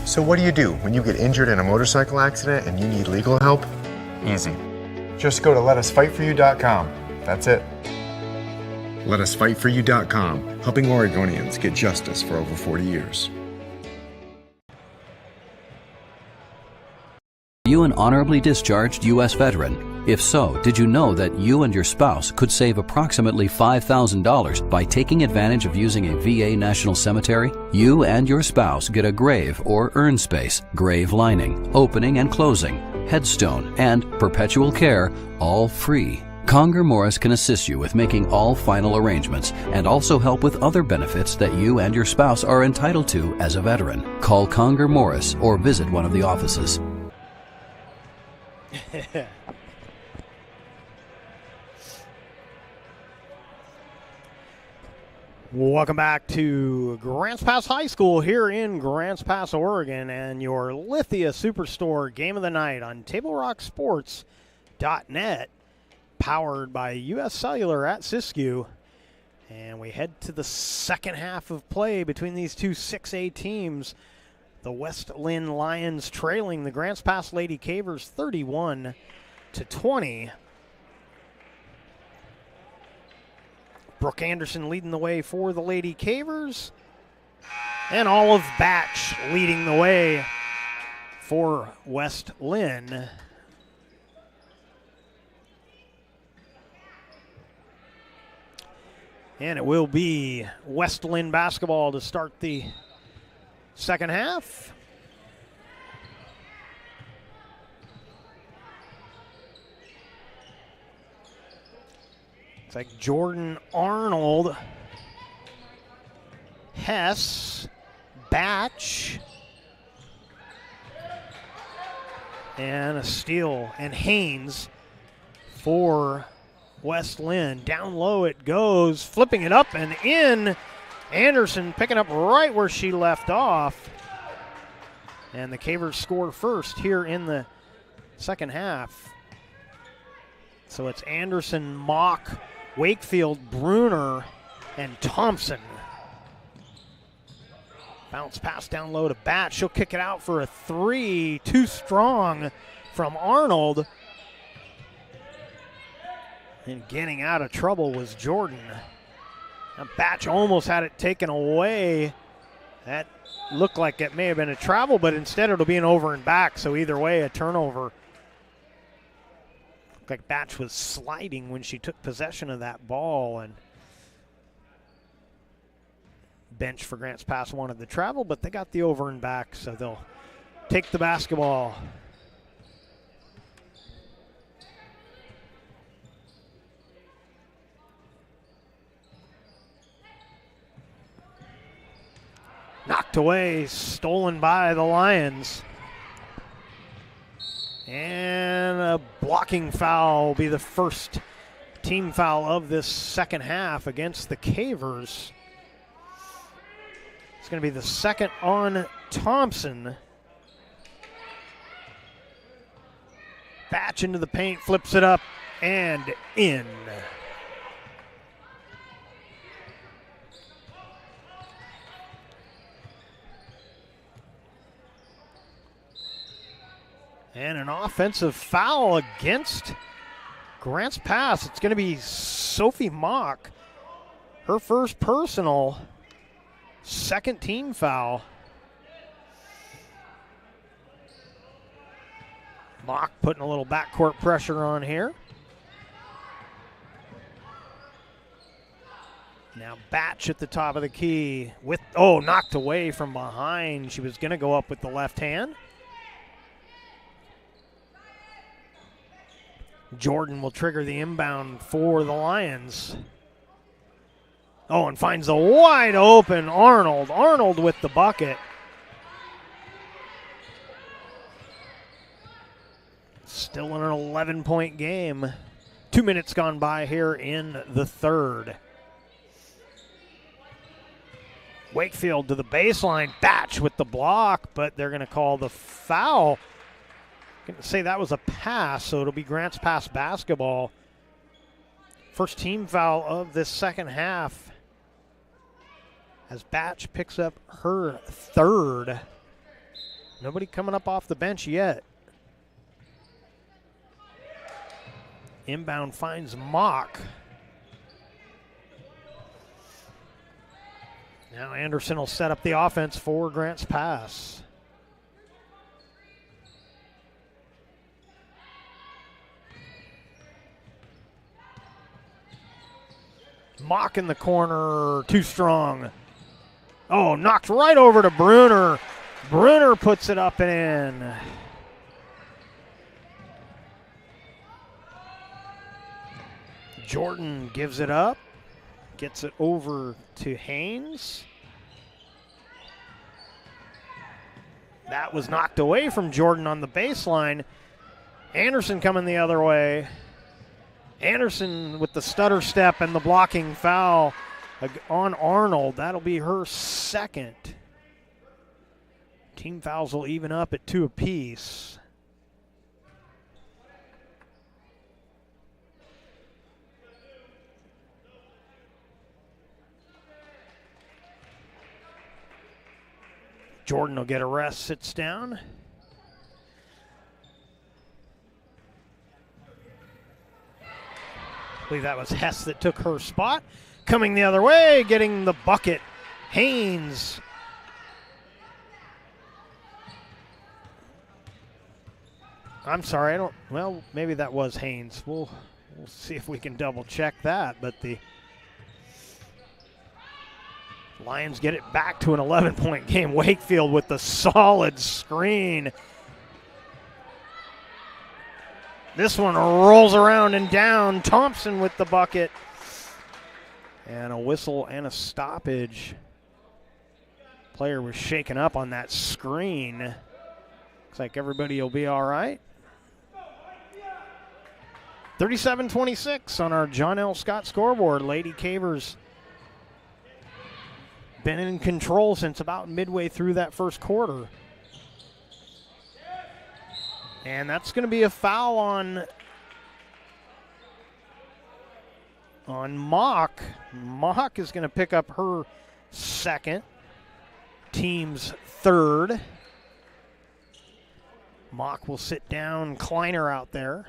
So what do you do when you get injured in a motorcycle accident and you need legal help? Easy. Just go to letusfightforyou.com. That's it. Letusfightforyou.com, helping Oregonians get justice for over 40 years. Are you an honorably discharged U.S. veteran? If so, did you know that you and your spouse could save approximately $5,000 by taking advantage of using a VA National Cemetery? You and your spouse get a grave or urn space, grave lining, opening and closing, headstone, and perpetual care, all free. Conger Morris can assist you with making all final arrangements and also help with other benefits that you and your spouse are entitled to as a veteran. Call Conger Morris or visit one of the offices. Welcome back to Grants Pass High School here in Grants Pass, Oregon, and your Lithia Superstore Game of the Night on TableRockSports.net, powered by U.S. Cellular at Siskiyou. And we head to the second half of play between these two 6A teams. The West Linn Lions trailing the Grants Pass Lady Cavers 31-20. Brooke Anderson leading the way for the Lady Cavers. And Olive Batch leading the way for West Linn. And it will be West Linn basketball to start the second half. It's like Jordan Arnold, Hess, Batch, and a steal, and Haynes for West Linn. Down low it goes, flipping it up and in. Anderson picking up right where she left off. And the Cavers score first here in the second half. So it's Anderson, Mock, Wakefield, Bruner, and Thompson. Bounce pass down low to Bat. She'll kick it out for a three. Too strong from Arnold. And getting out of trouble was Jordan. Now Batch almost had it taken away. That looked like it may have been a travel, but instead it'll be an over and back. So either way, a turnover. Looked like Batch was sliding when she took possession of that ball, and bench for Grants Pass wanted the travel, but they got the over and back, so they'll take the basketball. Knocked away, stolen by the Lions. And a blocking foul will be the first team foul of this second half against the Cavers. It's going to be the second on Thompson. Batch into the paint, flips it up, and in. And an offensive foul against Grants Pass. It's going to be Sophie Mock. Her first personal, second team foul. Mock putting a little backcourt pressure on here. Now Batch at the top of the key with, knocked away from behind. She was going to go up with the left hand. Jordan will trigger the inbound for the Lions. And finds a wide open Arnold. Arnold with the bucket. Still in an 11-point game. 2 minutes gone by here in the third. Wakefield to the baseline. Batch with the block, but they're going to call the foul. I'm going to say that was a pass, so it'll be Grants Pass basketball. First team foul of this second half as Batch picks up her third. Nobody coming up off the bench yet. Inbound finds Mock. Now Anderson will set up the offense for Grants Pass. Mock in the corner, too strong. Knocked right over to Bruner. Bruner puts it up and in. Jordan gives it up, gets it over to Haynes. That was knocked away from Jordan on the baseline. Anderson coming the other way. Anderson with the stutter step and the blocking foul on Arnold. That'll be her second. Team fouls will even up at 2 apiece. Jordan will get a rest, sits down. I believe that was Hess that took her spot. Coming the other way, getting the bucket. Haynes. I'm sorry, maybe that was Haynes. We'll see if we can double check that, but the Lions get it back to an 11-point game. Wakefield with the solid screen. This one rolls around and down. Thompson with the bucket. And a whistle and a stoppage. Player was shaken up on that screen. Looks like everybody will be all right. 37-26 on our John L. Scott scoreboard. Lady Cavers been in control since about midway through that first quarter. And that's going to be a foul on Mock. Mock is going to pick up her second, team's third. Mock will sit down. Kleiner out there.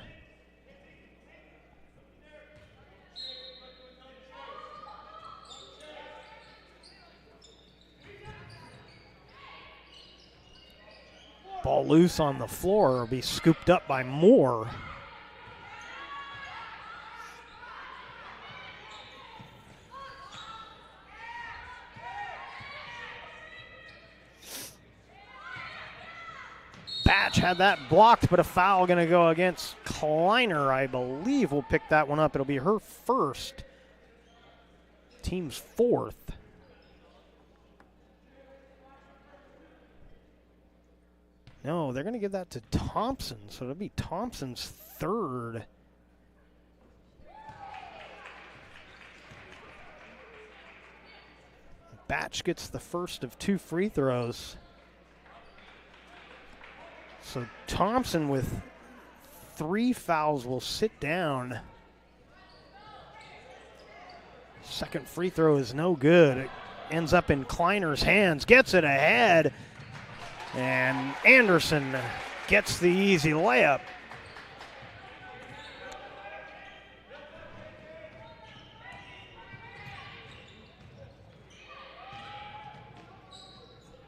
Ball loose on the floor, will be scooped up by Moore. Batch had that blocked, but a foul going to go against Kleiner, I believe. Will pick that one up. It'll be her first, team's fourth. No, they're going to give that to Thompson, so it'll be Thompson's third. Batch gets the first of 2 free throws. So Thompson with 3 fouls will sit down. Second free throw is no good. It ends up in Kleiner's hands, gets it ahead, and Anderson gets the easy layup.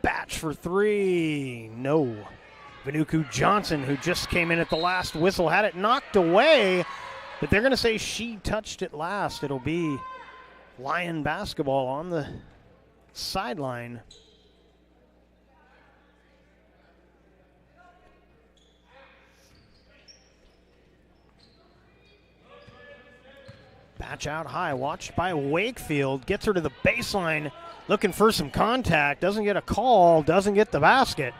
Batch for 3, no. Vanuku Johnson, who just came in at the last whistle, had it knocked away, but they're going to say she touched it last. It'll be Lion basketball on the sideline. Batch out high, watched by Wakefield, gets her to the baseline, looking for some contact, doesn't get a call, doesn't get the basket.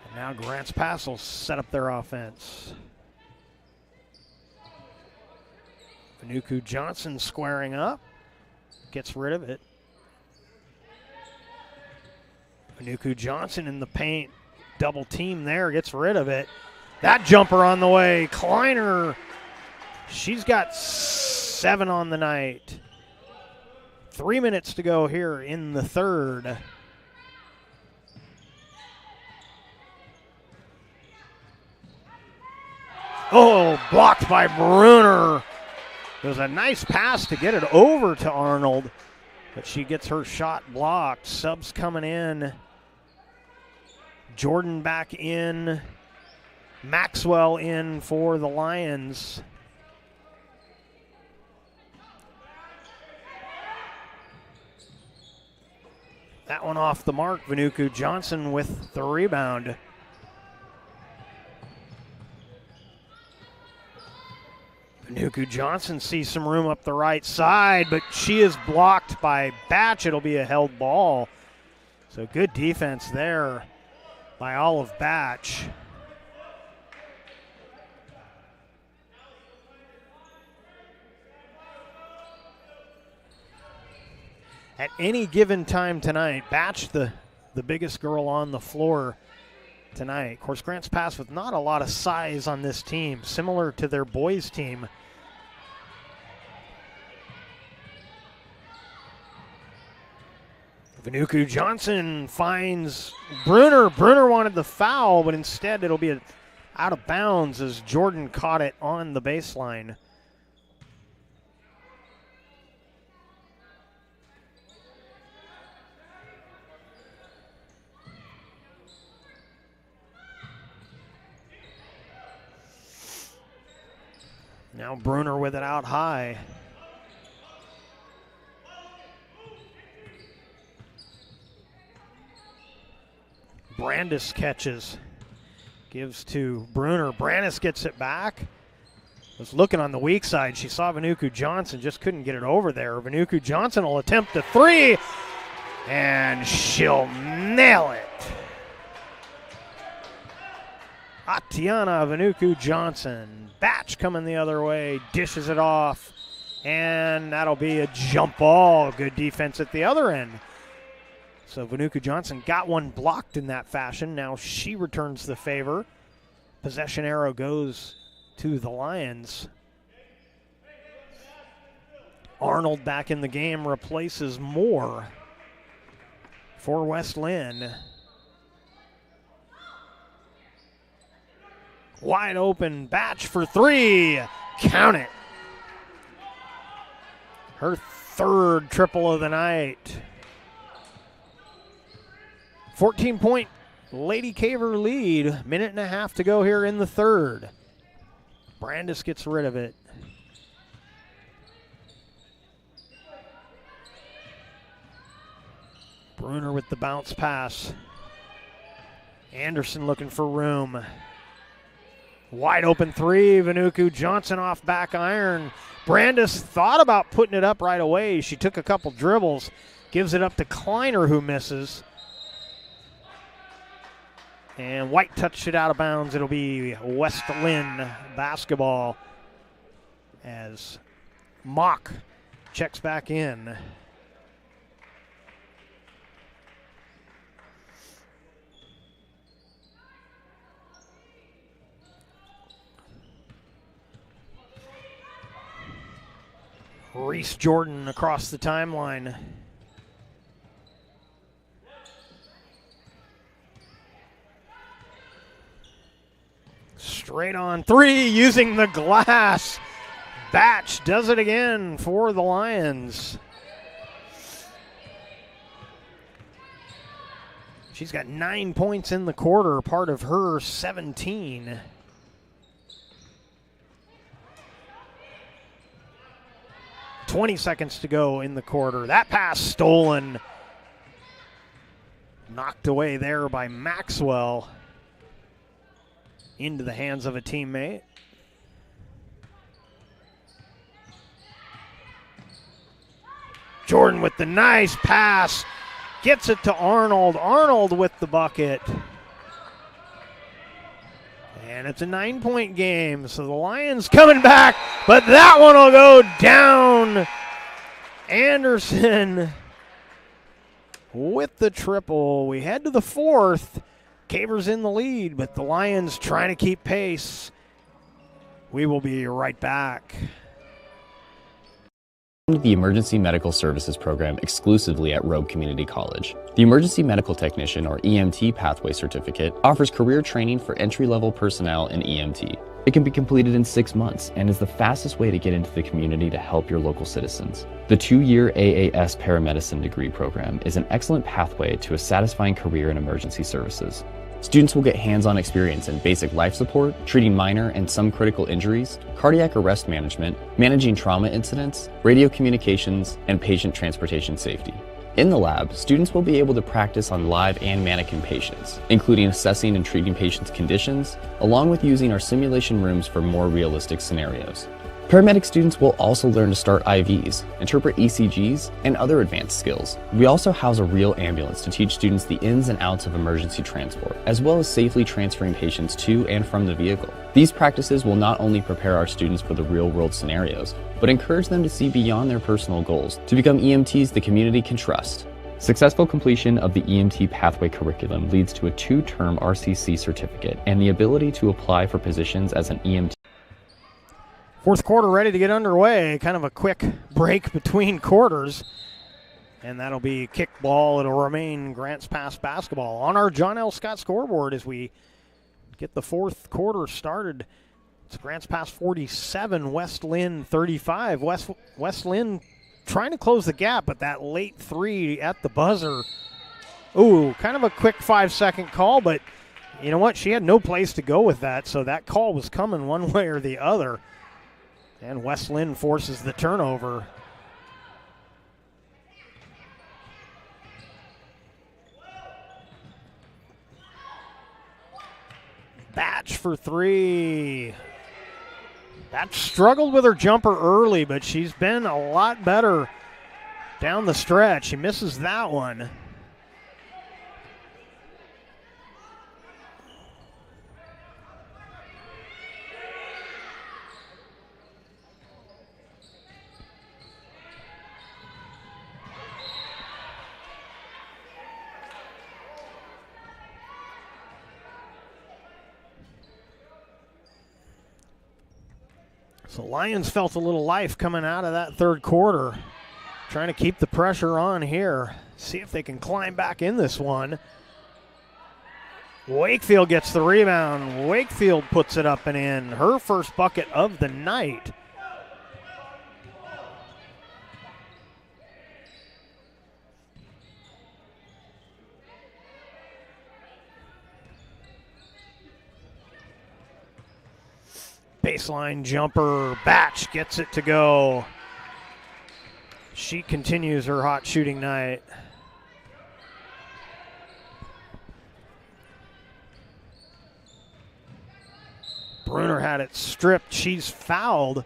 And now Grants Pass will set up their offense. Vanuku Johnson squaring up, gets rid of it. Vanuku Johnson in the paint, double team there, gets rid of it. That jumper on the way, Kleiner, she's got 7 on the night. 3 minutes to go here in the third. Oh, blocked by Bruner. It was a nice pass to get it over to Arnold, but she gets her shot blocked. Subs coming in. Jordan back in. Maxwell in for the Lions. That one off the mark. Vanuku Johnson with the rebound. Vanuku Johnson sees some room up the right side, but she is blocked by Batch. It'll be a held ball. So good defense there by Olive Batch. At any given time tonight, Batch, the biggest girl on the floor tonight. Of course, Grants Pass with not a lot of size on this team, similar to their boys team. Vanuku Johnson finds Bruner. Bruner wanted the foul, but instead it'll be out of bounds as Jordan caught it on the baseline. Now Bruner with it out high. Brandis catches. Gives to Bruner. Brandis gets it back. Was looking on the weak side. She saw Vanuku Johnson, just couldn't get it over there. Vanuku Johnson will attempt a 3, and she'll nail it. Atiana Vanuku Johnson. Batch coming the other way, dishes it off, and that'll be a jump ball. Good defense at the other end. So Vanuku Johnson got one blocked in that fashion. Now she returns the favor. Possession arrow goes to the Lions. Arnold back in the game, replaces Moore for West Linn. Wide open, Batch for 3. Count it. Her third triple of the night. 14-point Lady Caver lead. Minute and a half to go here in the third. Brandis gets rid of it. Bruner with the bounce pass. Anderson looking for room. Wide open 3, Vanuku Johnson off back iron. Brandis thought about putting it up right away. She took a couple dribbles, gives it up to Kleiner, who misses. And White touched it out of bounds. It'll be West Linn basketball as Mock checks back in. Reese Jordan across the timeline. Straight on three, using the glass. Batch does it again for the Lions. She's got 9 points in the quarter, part of her 17. .20 seconds to go in the quarter. That pass stolen. Knocked away there by Maxwell. Into the hands of a teammate. Jordan with the nice pass. Gets it to Arnold. Arnold with the bucket. And it's a 9-point game, so the Lions coming back, but that one will go down. Anderson with the triple. We head to the fourth. Cavers in the lead, but the Lions trying to keep pace. We will be right back. The Emergency Medical Services program exclusively at Rogue Community College. The Emergency Medical Technician, or EMT Pathway Certificate, offers career training for entry-level personnel in EMT. It can be completed in 6 months and is the fastest way to get into the community to help your local citizens. The 2-year AAS Paramedicine degree program is an excellent pathway to a satisfying career in emergency services. Students will get hands-on experience in basic life support, treating minor and some critical injuries, cardiac arrest management, managing trauma incidents, radio communications, and patient transportation safety. In the lab, students will be able to practice on live and mannequin patients, including assessing and treating patients' conditions, along with using our simulation rooms for more realistic scenarios. Paramedic students will also learn to start IVs, interpret ECGs, and other advanced skills. We also house a real ambulance to teach students the ins and outs of emergency transport, as well as safely transferring patients to and from the vehicle. These practices will not only prepare our students for the real-world scenarios, but encourage them to see beyond their personal goals to become EMTs the community can trust. Successful completion of the EMT pathway curriculum leads to a 2-term RCC certificate and the ability to apply for positions as an EMT. Fourth quarter ready to get underway. Kind of a quick break between quarters. And that'll be kickball. It'll remain Grants Pass basketball on our John L. Scott scoreboard as we get the fourth quarter started. It's Grants Pass 47, West Linn 35. West Linn trying to close the gap, but that late three at the buzzer. Ooh, kind of a quick 5-second call, but you know what? She had no place to go with that, so that call was coming one way or the other. And West Linn forces the turnover. Batch for three. Batch struggled with her jumper early, but she's been a lot better down the stretch. She misses that one. So Lions felt a little life coming out of that third quarter. Trying to keep the pressure on here. See if they can climb back in this one. Wakefield gets the rebound. Wakefield puts it up and in. Her first bucket of the night. Baseline jumper, Batch gets it to go. She continues her hot shooting night. Bruner had it stripped. She's fouled.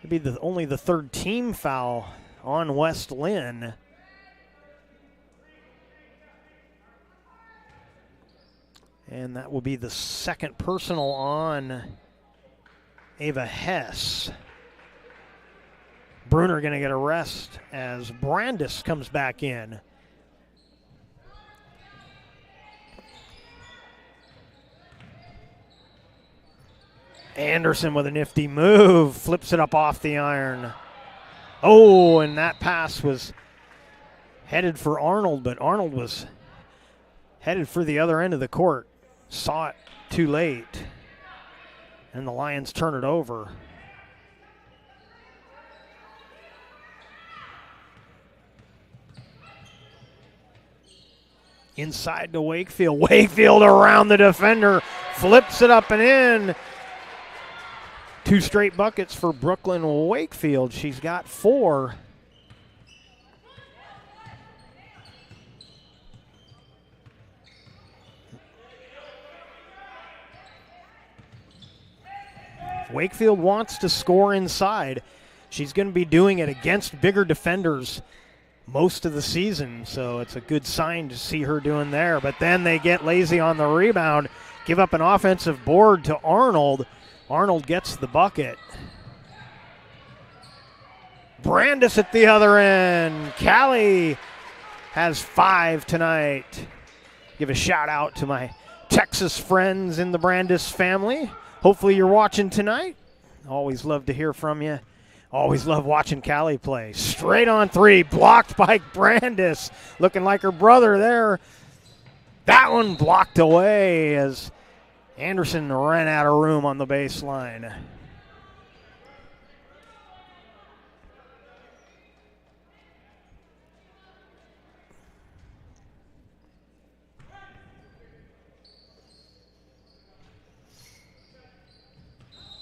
It'd be only the third team foul on West Linn. And that will be the second personal on Ava Hess. Bruner going to get a rest as Brandis comes back in. Anderson with a nifty move, flips it up off the iron. Oh, and that pass was headed for Arnold, but Arnold was headed for the other end of the court. Saw it too late, and the Lions turn it over. Inside to Wakefield. Wakefield around the defender, flips it up and in. 2 straight buckets for Brooklyn Wakefield. She's got 4. Wakefield wants to score inside. She's going to be doing it against bigger defenders most of the season, so it's a good sign to see her doing there. But then they get lazy on the rebound, give up an offensive board to Arnold. Arnold gets the bucket. Brandis at the other end. Callie has 5 tonight. Give a shout out to my Texas friends in the Brandis family. Hopefully you're watching tonight. Always love to hear from you. Always love watching Callie play. Straight on 3, blocked by Brandis. Looking like her brother there. That one blocked away as Anderson ran out of room on the baseline.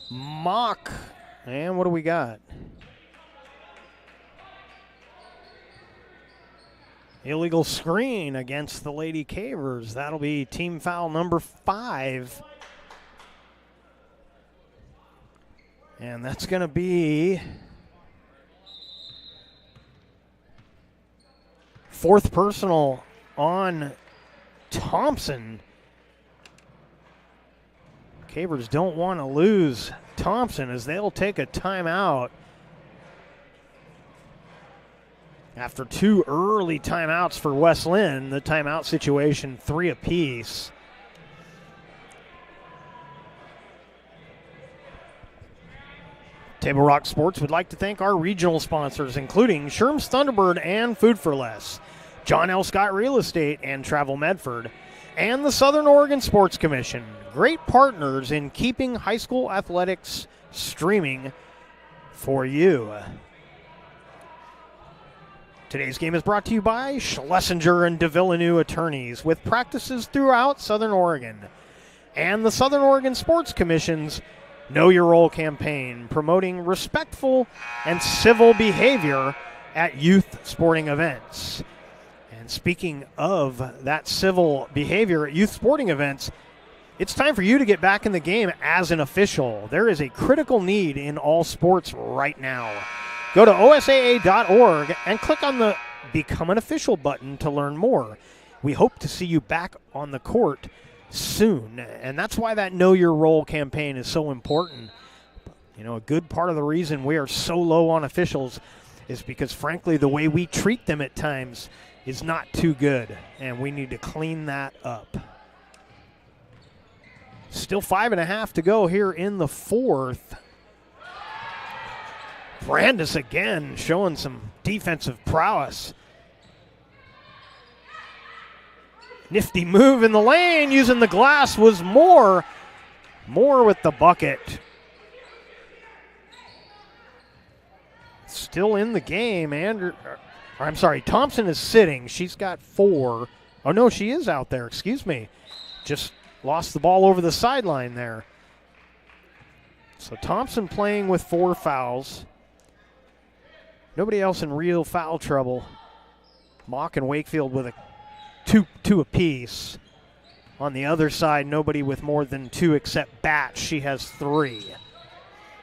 Mock. And what do we got? Illegal screen against the Lady Cavers. That'll be team foul number 5. And that's going to be 4th personal on Thompson. Cavers don't want to lose Thompson as they'll take a timeout. After 2 early timeouts for West Linn, the timeout situation 3 apiece. Table Rock Sports would like to thank our regional sponsors, including Sherm's Thunderbird and Food for Less, John L. Scott Real Estate and Travel Medford, and the Southern Oregon Sports Commission. Great partners in keeping high school athletics streaming for you. Today's game is brought to you by Schlesinger and de Villeneuve Attorneys, with practices throughout Southern Oregon, and the Southern Oregon Sports Commission's Know Your Role campaign, promoting respectful and civil behavior at youth sporting events. And speaking of that civil behavior at youth sporting events, it's time for you to get back in the game as an official. There is a critical need in all sports right now. Go to osaa.org and click on the Become an Official button to learn more. We hope to see you back on the court soon, and that's why that Know Your Role campaign is so important. You know, a good part of the reason we are so low on officials is because, frankly, the way we treat them at times is not too good, and we need to clean that up. Still 5.5 to go here in the 4th. Brandis again showing some defensive prowess. Nifty move in the lane, using the glass was Moore. Moore with the bucket. Still in the game. Thompson is sitting. She's got 4. Oh, no, she is out there. Excuse me. Just lost the ball over the sideline there. So Thompson playing with 4 fouls. Nobody else in real foul trouble. Mock and Wakefield with a two apiece. On the other side, nobody with more than 2 except Batch. She has 3.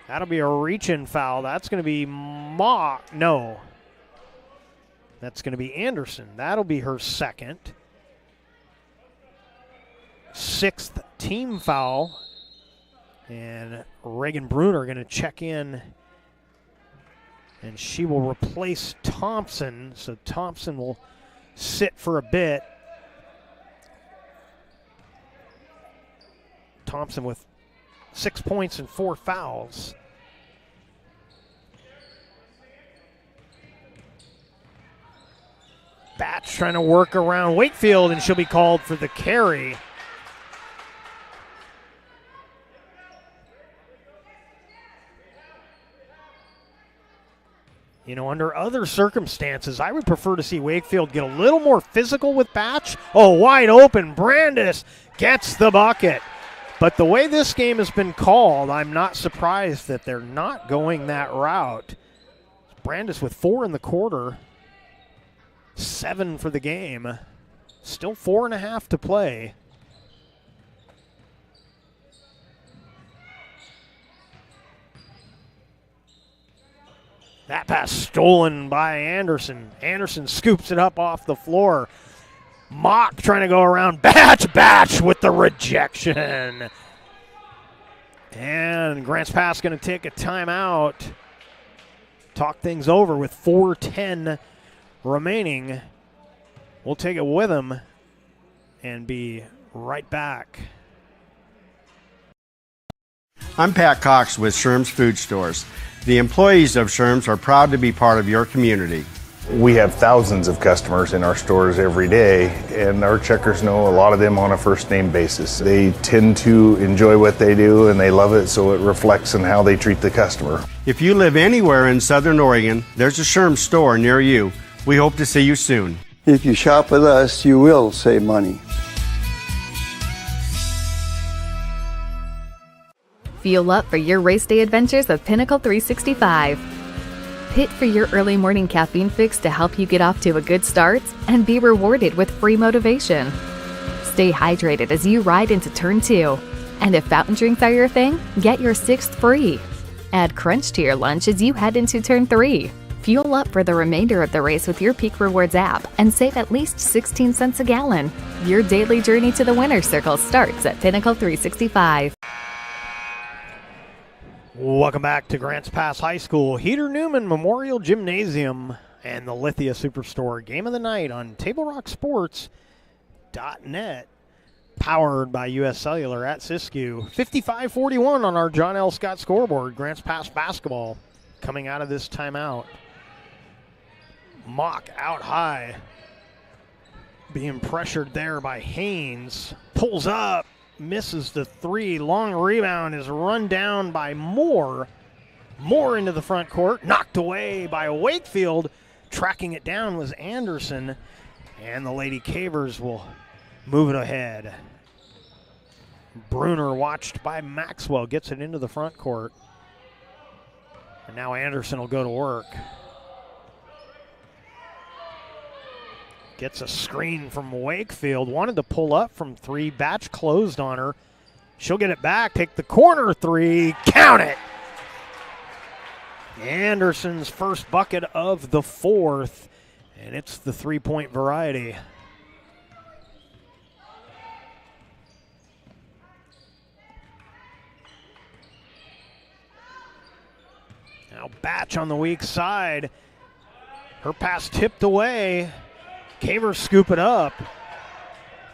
That'll be a reach-in foul. That's going to be Mock. No. That's going to be Anderson. That'll be her 2nd. 6th team foul. And Reagan Bruner going to check in. And she will replace Thompson. So Thompson will sit for a bit. Thompson with 6 points and 4 fouls. Batch trying to work around Wakefield, and she'll be called for the carry. You know, under other circumstances, I would prefer to see Wakefield get a little more physical with Batch. Oh, wide open. Brandis gets the bucket. But the way this game has been called, I'm not surprised that they're not going that route. Brandis with 4 in the quarter, 7 for the game. Still 4.5 to play. That pass stolen by Anderson. Anderson scoops it up off the floor. Mock trying to go around. Batch with the rejection. And Grants Pass going to take a timeout. Talk things over with 4:10 remaining. We'll take it with him and be right back. I'm Pat Cox with Sherm's Food Stores. The employees of Sherm's are proud to be part of your community. We have thousands of customers in our stores every day, and our checkers know a lot of them on a first name basis. They tend to enjoy what they do and they love it, so it reflects in how they treat the customer. If you live anywhere in Southern Oregon, there's a Sherm's store near you. We hope to see you soon. If you shop with us, you will save money. Fuel up for your race day adventures with Pinnacle 365. Pit for your early morning caffeine fix to help you get off to a good start and be rewarded with free motivation. Stay hydrated as you ride into Turn 2. And if fountain drinks are your thing, get your 6th free. Add Crunch to your lunch as you head into Turn 3. Fuel up for the remainder of the race with your Peak Rewards app and save at least 16 cents a gallon. Your daily journey to the winner's circle starts at Pinnacle 365. Welcome back to Grants Pass High School, Heater Newman Memorial Gymnasium, and the Lithia Superstore Game of the Night on TableRockSports.net, powered by U.S. Cellular at Siskiyou. 55-41 on our John L. Scott scoreboard. Grants Pass basketball coming out of this timeout. Mock out high, being pressured there by Haynes. Pulls up. Misses the 3. Long rebound is run down by Moore. Moore into the front court. Knocked away by Wakefield. Tracking it down was Anderson. And the Lady Cavers will move it ahead. Bruner, watched by Maxwell, gets it into the front court. And now Anderson will go to work. Gets a screen from Wakefield. Wanted to pull up from 3. Batch closed on her. She'll get it back. Take the corner 3. Count it. Anderson's first bucket of the 4th. And it's the 3-point variety. Now Batch on the weak side. Her pass tipped away. Cavers scoop it up.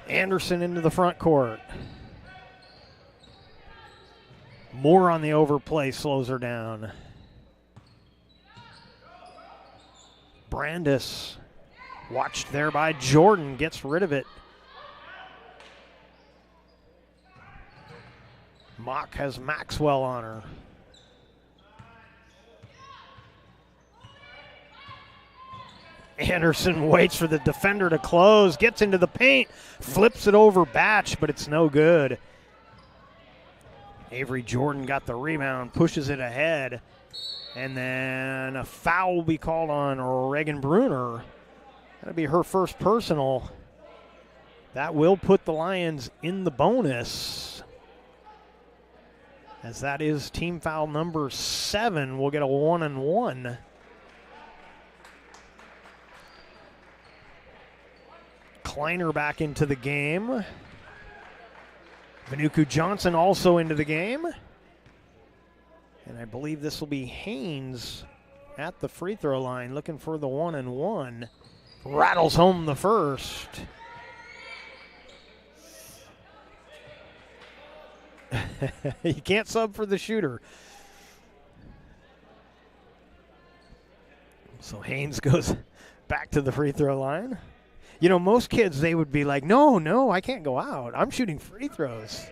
Anderson into the front court. Moore on the overplay slows her down. Brandis, watched there by Jordan, gets rid of it. Mock has Maxwell on her. Anderson waits for the defender to close, gets into the paint, flips it over Batch, but it's no good. Avery Jordan got the rebound, pushes it ahead, and then a foul will be called on Reagan Bruner. That'll be her first personal. That will put the Lions in the bonus, as that is team foul number 7. We'll get a 1-and-1. Kleiner back into the game. Vanuku Johnson also into the game. And I believe this will be Haynes at the free throw line looking for the 1-and-1. Rattles home the first. You can't sub for the shooter. So Haynes goes back to the free throw line. You know, most kids, they would be like, no, I can't go out. I'm shooting free throws.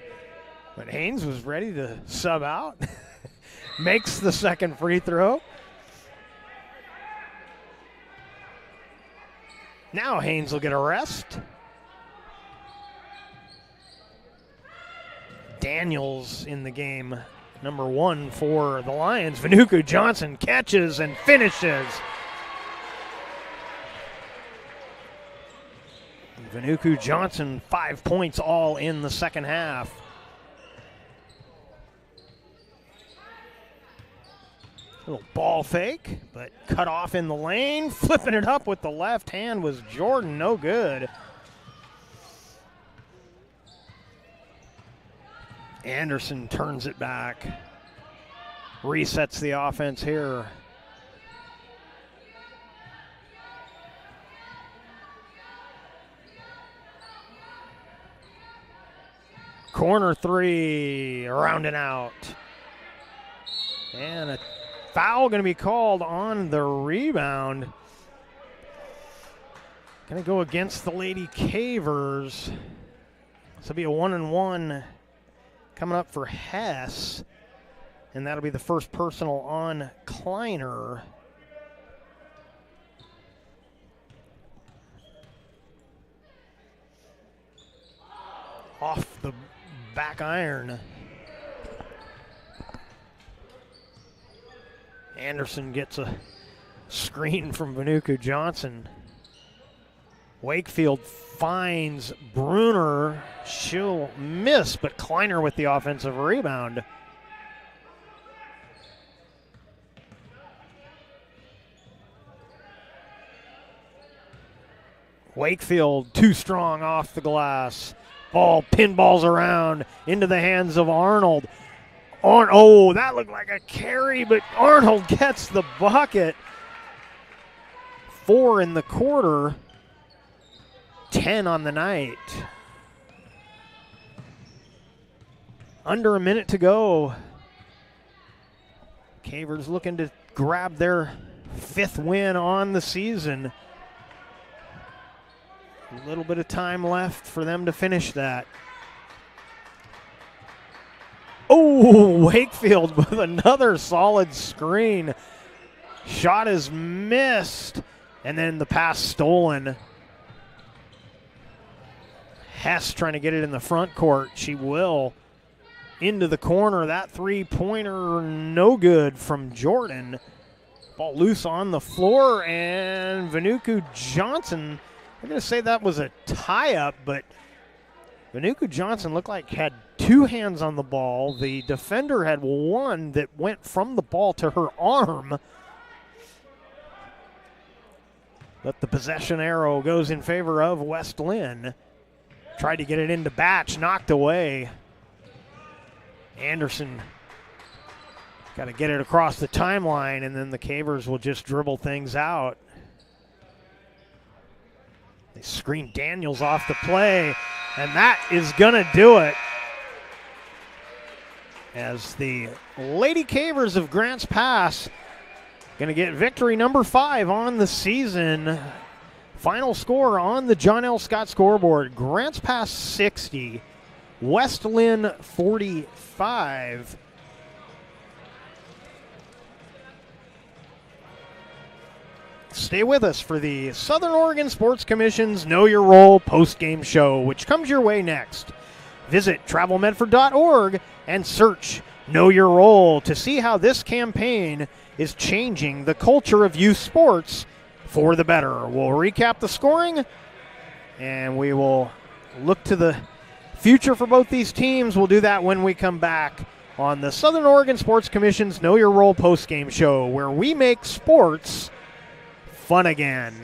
But Haynes was ready to sub out. Makes the second free throw. Now Haynes will get a rest. Daniels in the game, number 1 for the Lions. Vanuku Johnson catches and finishes. Vanuku Johnson, 5 points all in the second half. Little ball fake, but cut off in the lane. Flipping it up with the left hand was Jordan, no good. Anderson turns it back. Resets the offense here. Corner 3, around and out. And a foul going to be called on the rebound. Going to go against the Lady Cavers. This will be a 1-and-1 coming up for Hess. And that'll be the first personal on Kleiner. Off the back iron. Anderson gets a screen from Vanuku Johnson. Wakefield finds Bruner. She'll miss, but Kleiner with the offensive rebound. Wakefield too strong off the glass. Ball pinballs around into the hands of Arnold. Oh, that looked like a carry, but Arnold gets the bucket. 4 in the quarter, 10 on the night. Under a minute to go. Cavers looking to grab their 5th win on the season. A little bit of time left for them to finish that. Oh, Wakefield with another solid screen. Shot is missed. And then the pass stolen. Hess trying to get it in the front court. She will. Into the corner. That three-pointer no good from Jordan. Ball loose on the floor. And Vanuku Johnson, I'm going to say that was a tie-up, but Vanuku Johnson looked like had 2 hands on the ball. The defender had 1 that went from the ball to her arm. But the possession arrow goes in favor of West Linn. Tried to get it into Batch, knocked away. Anderson got to get it across the timeline, and then the Cavers will just dribble things out. They screen Daniels off the play, and that is going to do it. As the Lady Cavers of Grants Pass going to get victory number 5 on the season. Final score on the John L. Scott scoreboard. Grants Pass 60, West Linn 45. Stay with us for the Southern Oregon Sports Commission's Know Your Role post-game show, which comes your way next. Visit travelmedford.org and search Know Your Role to see how this campaign is changing the culture of youth sports for the better. We'll recap the scoring, and we will look to the future for both these teams. We'll do that when we come back on the Southern Oregon Sports Commission's Know Your Role post-game show, where we make sports fun again.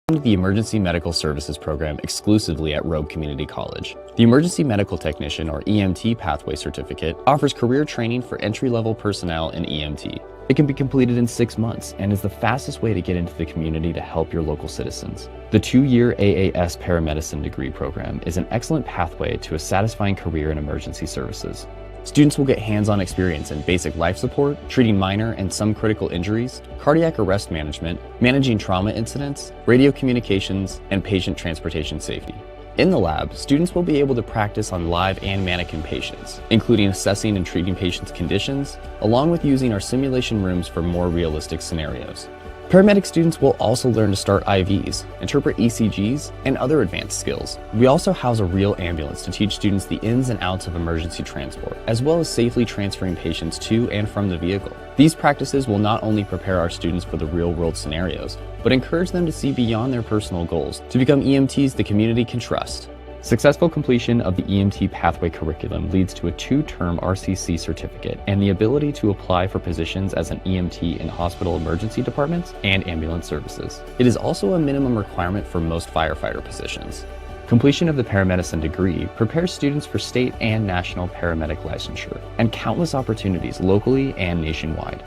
The Emergency Medical Services program exclusively at Rogue Community College. The Emergency Medical Technician, or EMT Pathway Certificate, offers career training for entry-level personnel in EMT. It can be completed in 6 months and is the fastest way to get into the community to help your local citizens. The 2-year AAS Paramedicine degree program is an excellent pathway to a satisfying career in emergency services. Students will get hands-on experience in basic life support, treating minor and some critical injuries, cardiac arrest management, managing trauma incidents, radio communications, and patient transportation safety. In the lab, students will be able to practice on live and mannequin patients, including assessing and treating patients' conditions, along with using our simulation rooms for more realistic scenarios. Paramedic students will also learn to start IVs, interpret ECGs, and other advanced skills. We also house a real ambulance to teach students the ins and outs of emergency transport, as well as safely transferring patients to and from the vehicle. These practices will not only prepare our students for the real-world scenarios, but encourage them to see beyond their personal goals to become EMTs the community can trust. Successful completion of the EMT pathway curriculum leads to a 2-term RCC certificate and the ability to apply for positions as an EMT in hospital emergency departments and ambulance services. It is also a minimum requirement for most firefighter positions. Completion of the paramedicine degree prepares students for state and national paramedic licensure and countless opportunities locally and nationwide.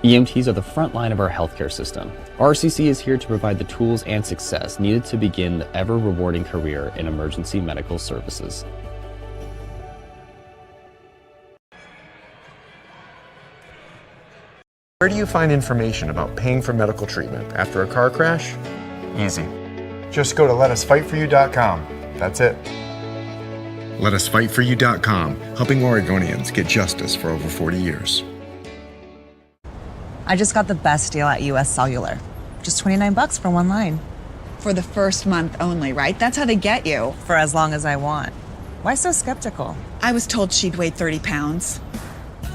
EMTs are the front line of our healthcare system. RCC is here to provide the tools and success needed to begin the ever-rewarding career in emergency medical services. Where do you find information about paying for medical treatment after a car crash? Easy. Just go to letusfightforyou.com. That's it. Letusfightforyou.com, helping Oregonians get justice for over 40 years. I just got the best deal at US Cellular. Just $29 for one line. For the first month only, right? That's how they get you. For as long as I want. Why so skeptical? I was told she'd weigh 30 pounds.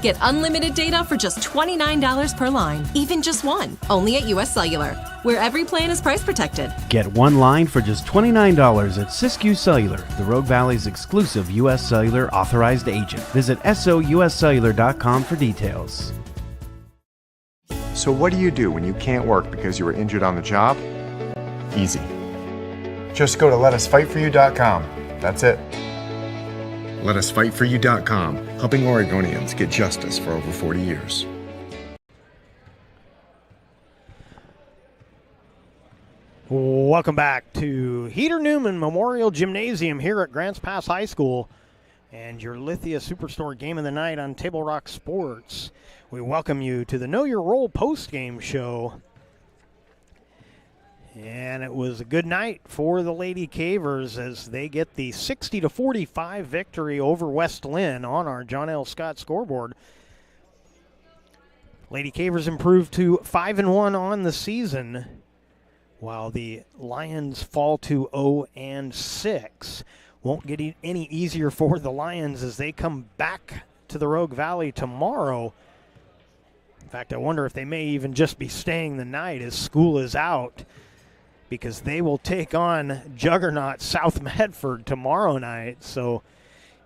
Get unlimited data for just $29 per line, even just one. Only at US Cellular, where every plan is price protected. Get one line for just $29 at Siskiyou Cellular, the Rogue Valley's exclusive US Cellular authorized agent. Visit souscellular.com for details. So what do you do when you can't work because you were injured on the job? Easy. Just go to letusfightforyou.com. That's it. Letusfightforyou.com, helping Oregonians get justice for over 40 years. Welcome back to Heater Newman Memorial Gymnasium here at Grants Pass High School and your Lithia Superstore Game of the Night on Table Rock Sports. We welcome you to the Know Your Role post-game show. And it was a good night for the Lady Cavers as they get the 60-45 victory over West Linn on our John L. Scott scoreboard. Lady Cavers improved to 5-1 on the season, while the Lions fall to 0-6. Won't get any easier for the Lions as they come back to the Rogue Valley tomorrow. In fact, I wonder if they may even just be staying the night as school is out, because they will take on juggernaut South Medford tomorrow night. So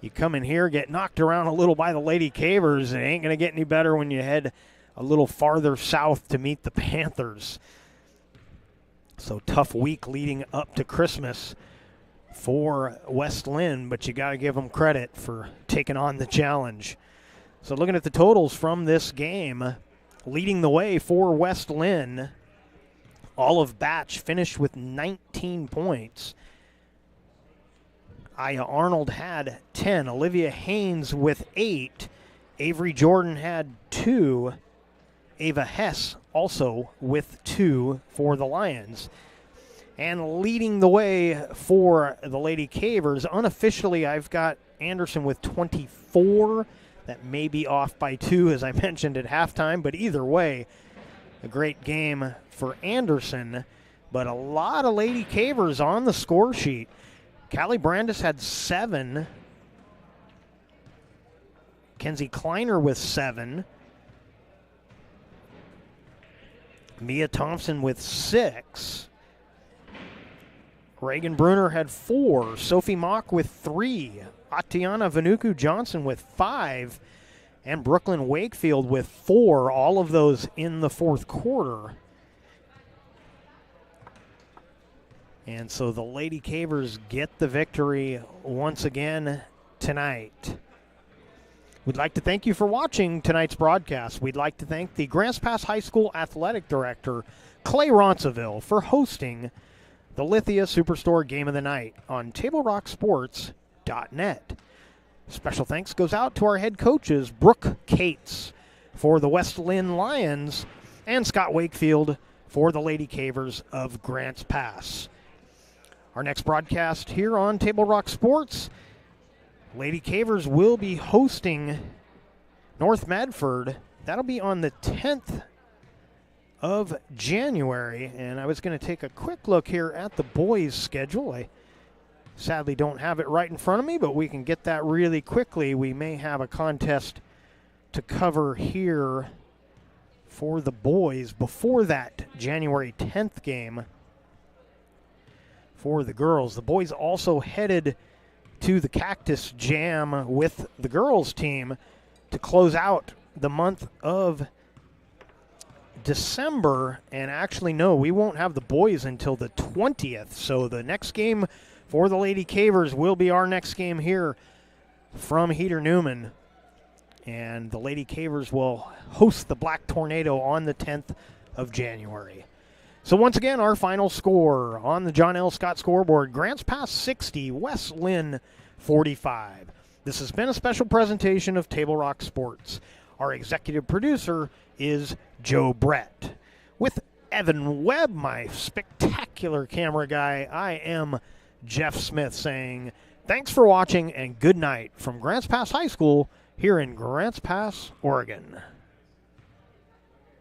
you come in here, get knocked around a little by the Lady Cavers. It ain't going to get any better when you head a little farther south to meet the Panthers. So tough week leading up to Christmas for West Linn, but you got to give them credit for taking on the challenge. So looking at the totals from this game, leading the way for West Linn, Olive Batch finished with 19 points. Aya Arnold had 10. Olivia Haynes with 8. Avery Jordan had 2. Ava Hess also with 2 for the Lions. And leading the way for the Lady Cavers, unofficially I've got Anderson with 24. That may be off by 2, as I mentioned at halftime, but either way, a great game for Anderson, but a lot of Lady Cavers on the score sheet. Callie Brandis had 7. Kenzie Kleiner with 7. Mia Thompson with 6. Reagan Bruner had 4. Sophie Mock with 3. Atiana Vanuku Johnson with 5. And Brooklyn Wakefield with 4. All of those in the fourth quarter. And so the Lady Cavers get the victory once again tonight. We'd like to thank you for watching tonight's broadcast. We'd like to thank the Grants Pass High School Athletic Director, Clay Ronceville, for hosting the Lithia Superstore Game of the Night on TableRockSports.net. Special thanks goes out to our head coaches, Brooke Cates for the West Linn Lions and Scott Wakefield for the Lady Cavers of Grants Pass. Our next broadcast here on Table Rock Sports, Lady Cavers will be hosting North Medford. That'll be on the 10th of January, and I was going to take a quick look here at the boys' schedule. I sadly don't have it right in front of me, but we can get that really quickly. We may have a contest to cover here for the boys before that January 10th game for the girls. The boys also headed to the Cactus Jam with the girls team to close out the month of December. And actually, no, we won't have the boys until the 20th. So the next game for the Lady Cavers will be our next game here from Heater Newman. And the Lady Cavers will host the Black Tornado on the 10th of January. So once again, our final score on the John L. Scott scoreboard, Grants Pass 60, West Linn 45. This has been a special presentation of Table Rock Sports. Our executive producer is Joe Brett. With Evan Webb, my spectacular camera guy, I am Jeff Smith saying thanks for watching and good night from Grants Pass High School here in Grants Pass, Oregon.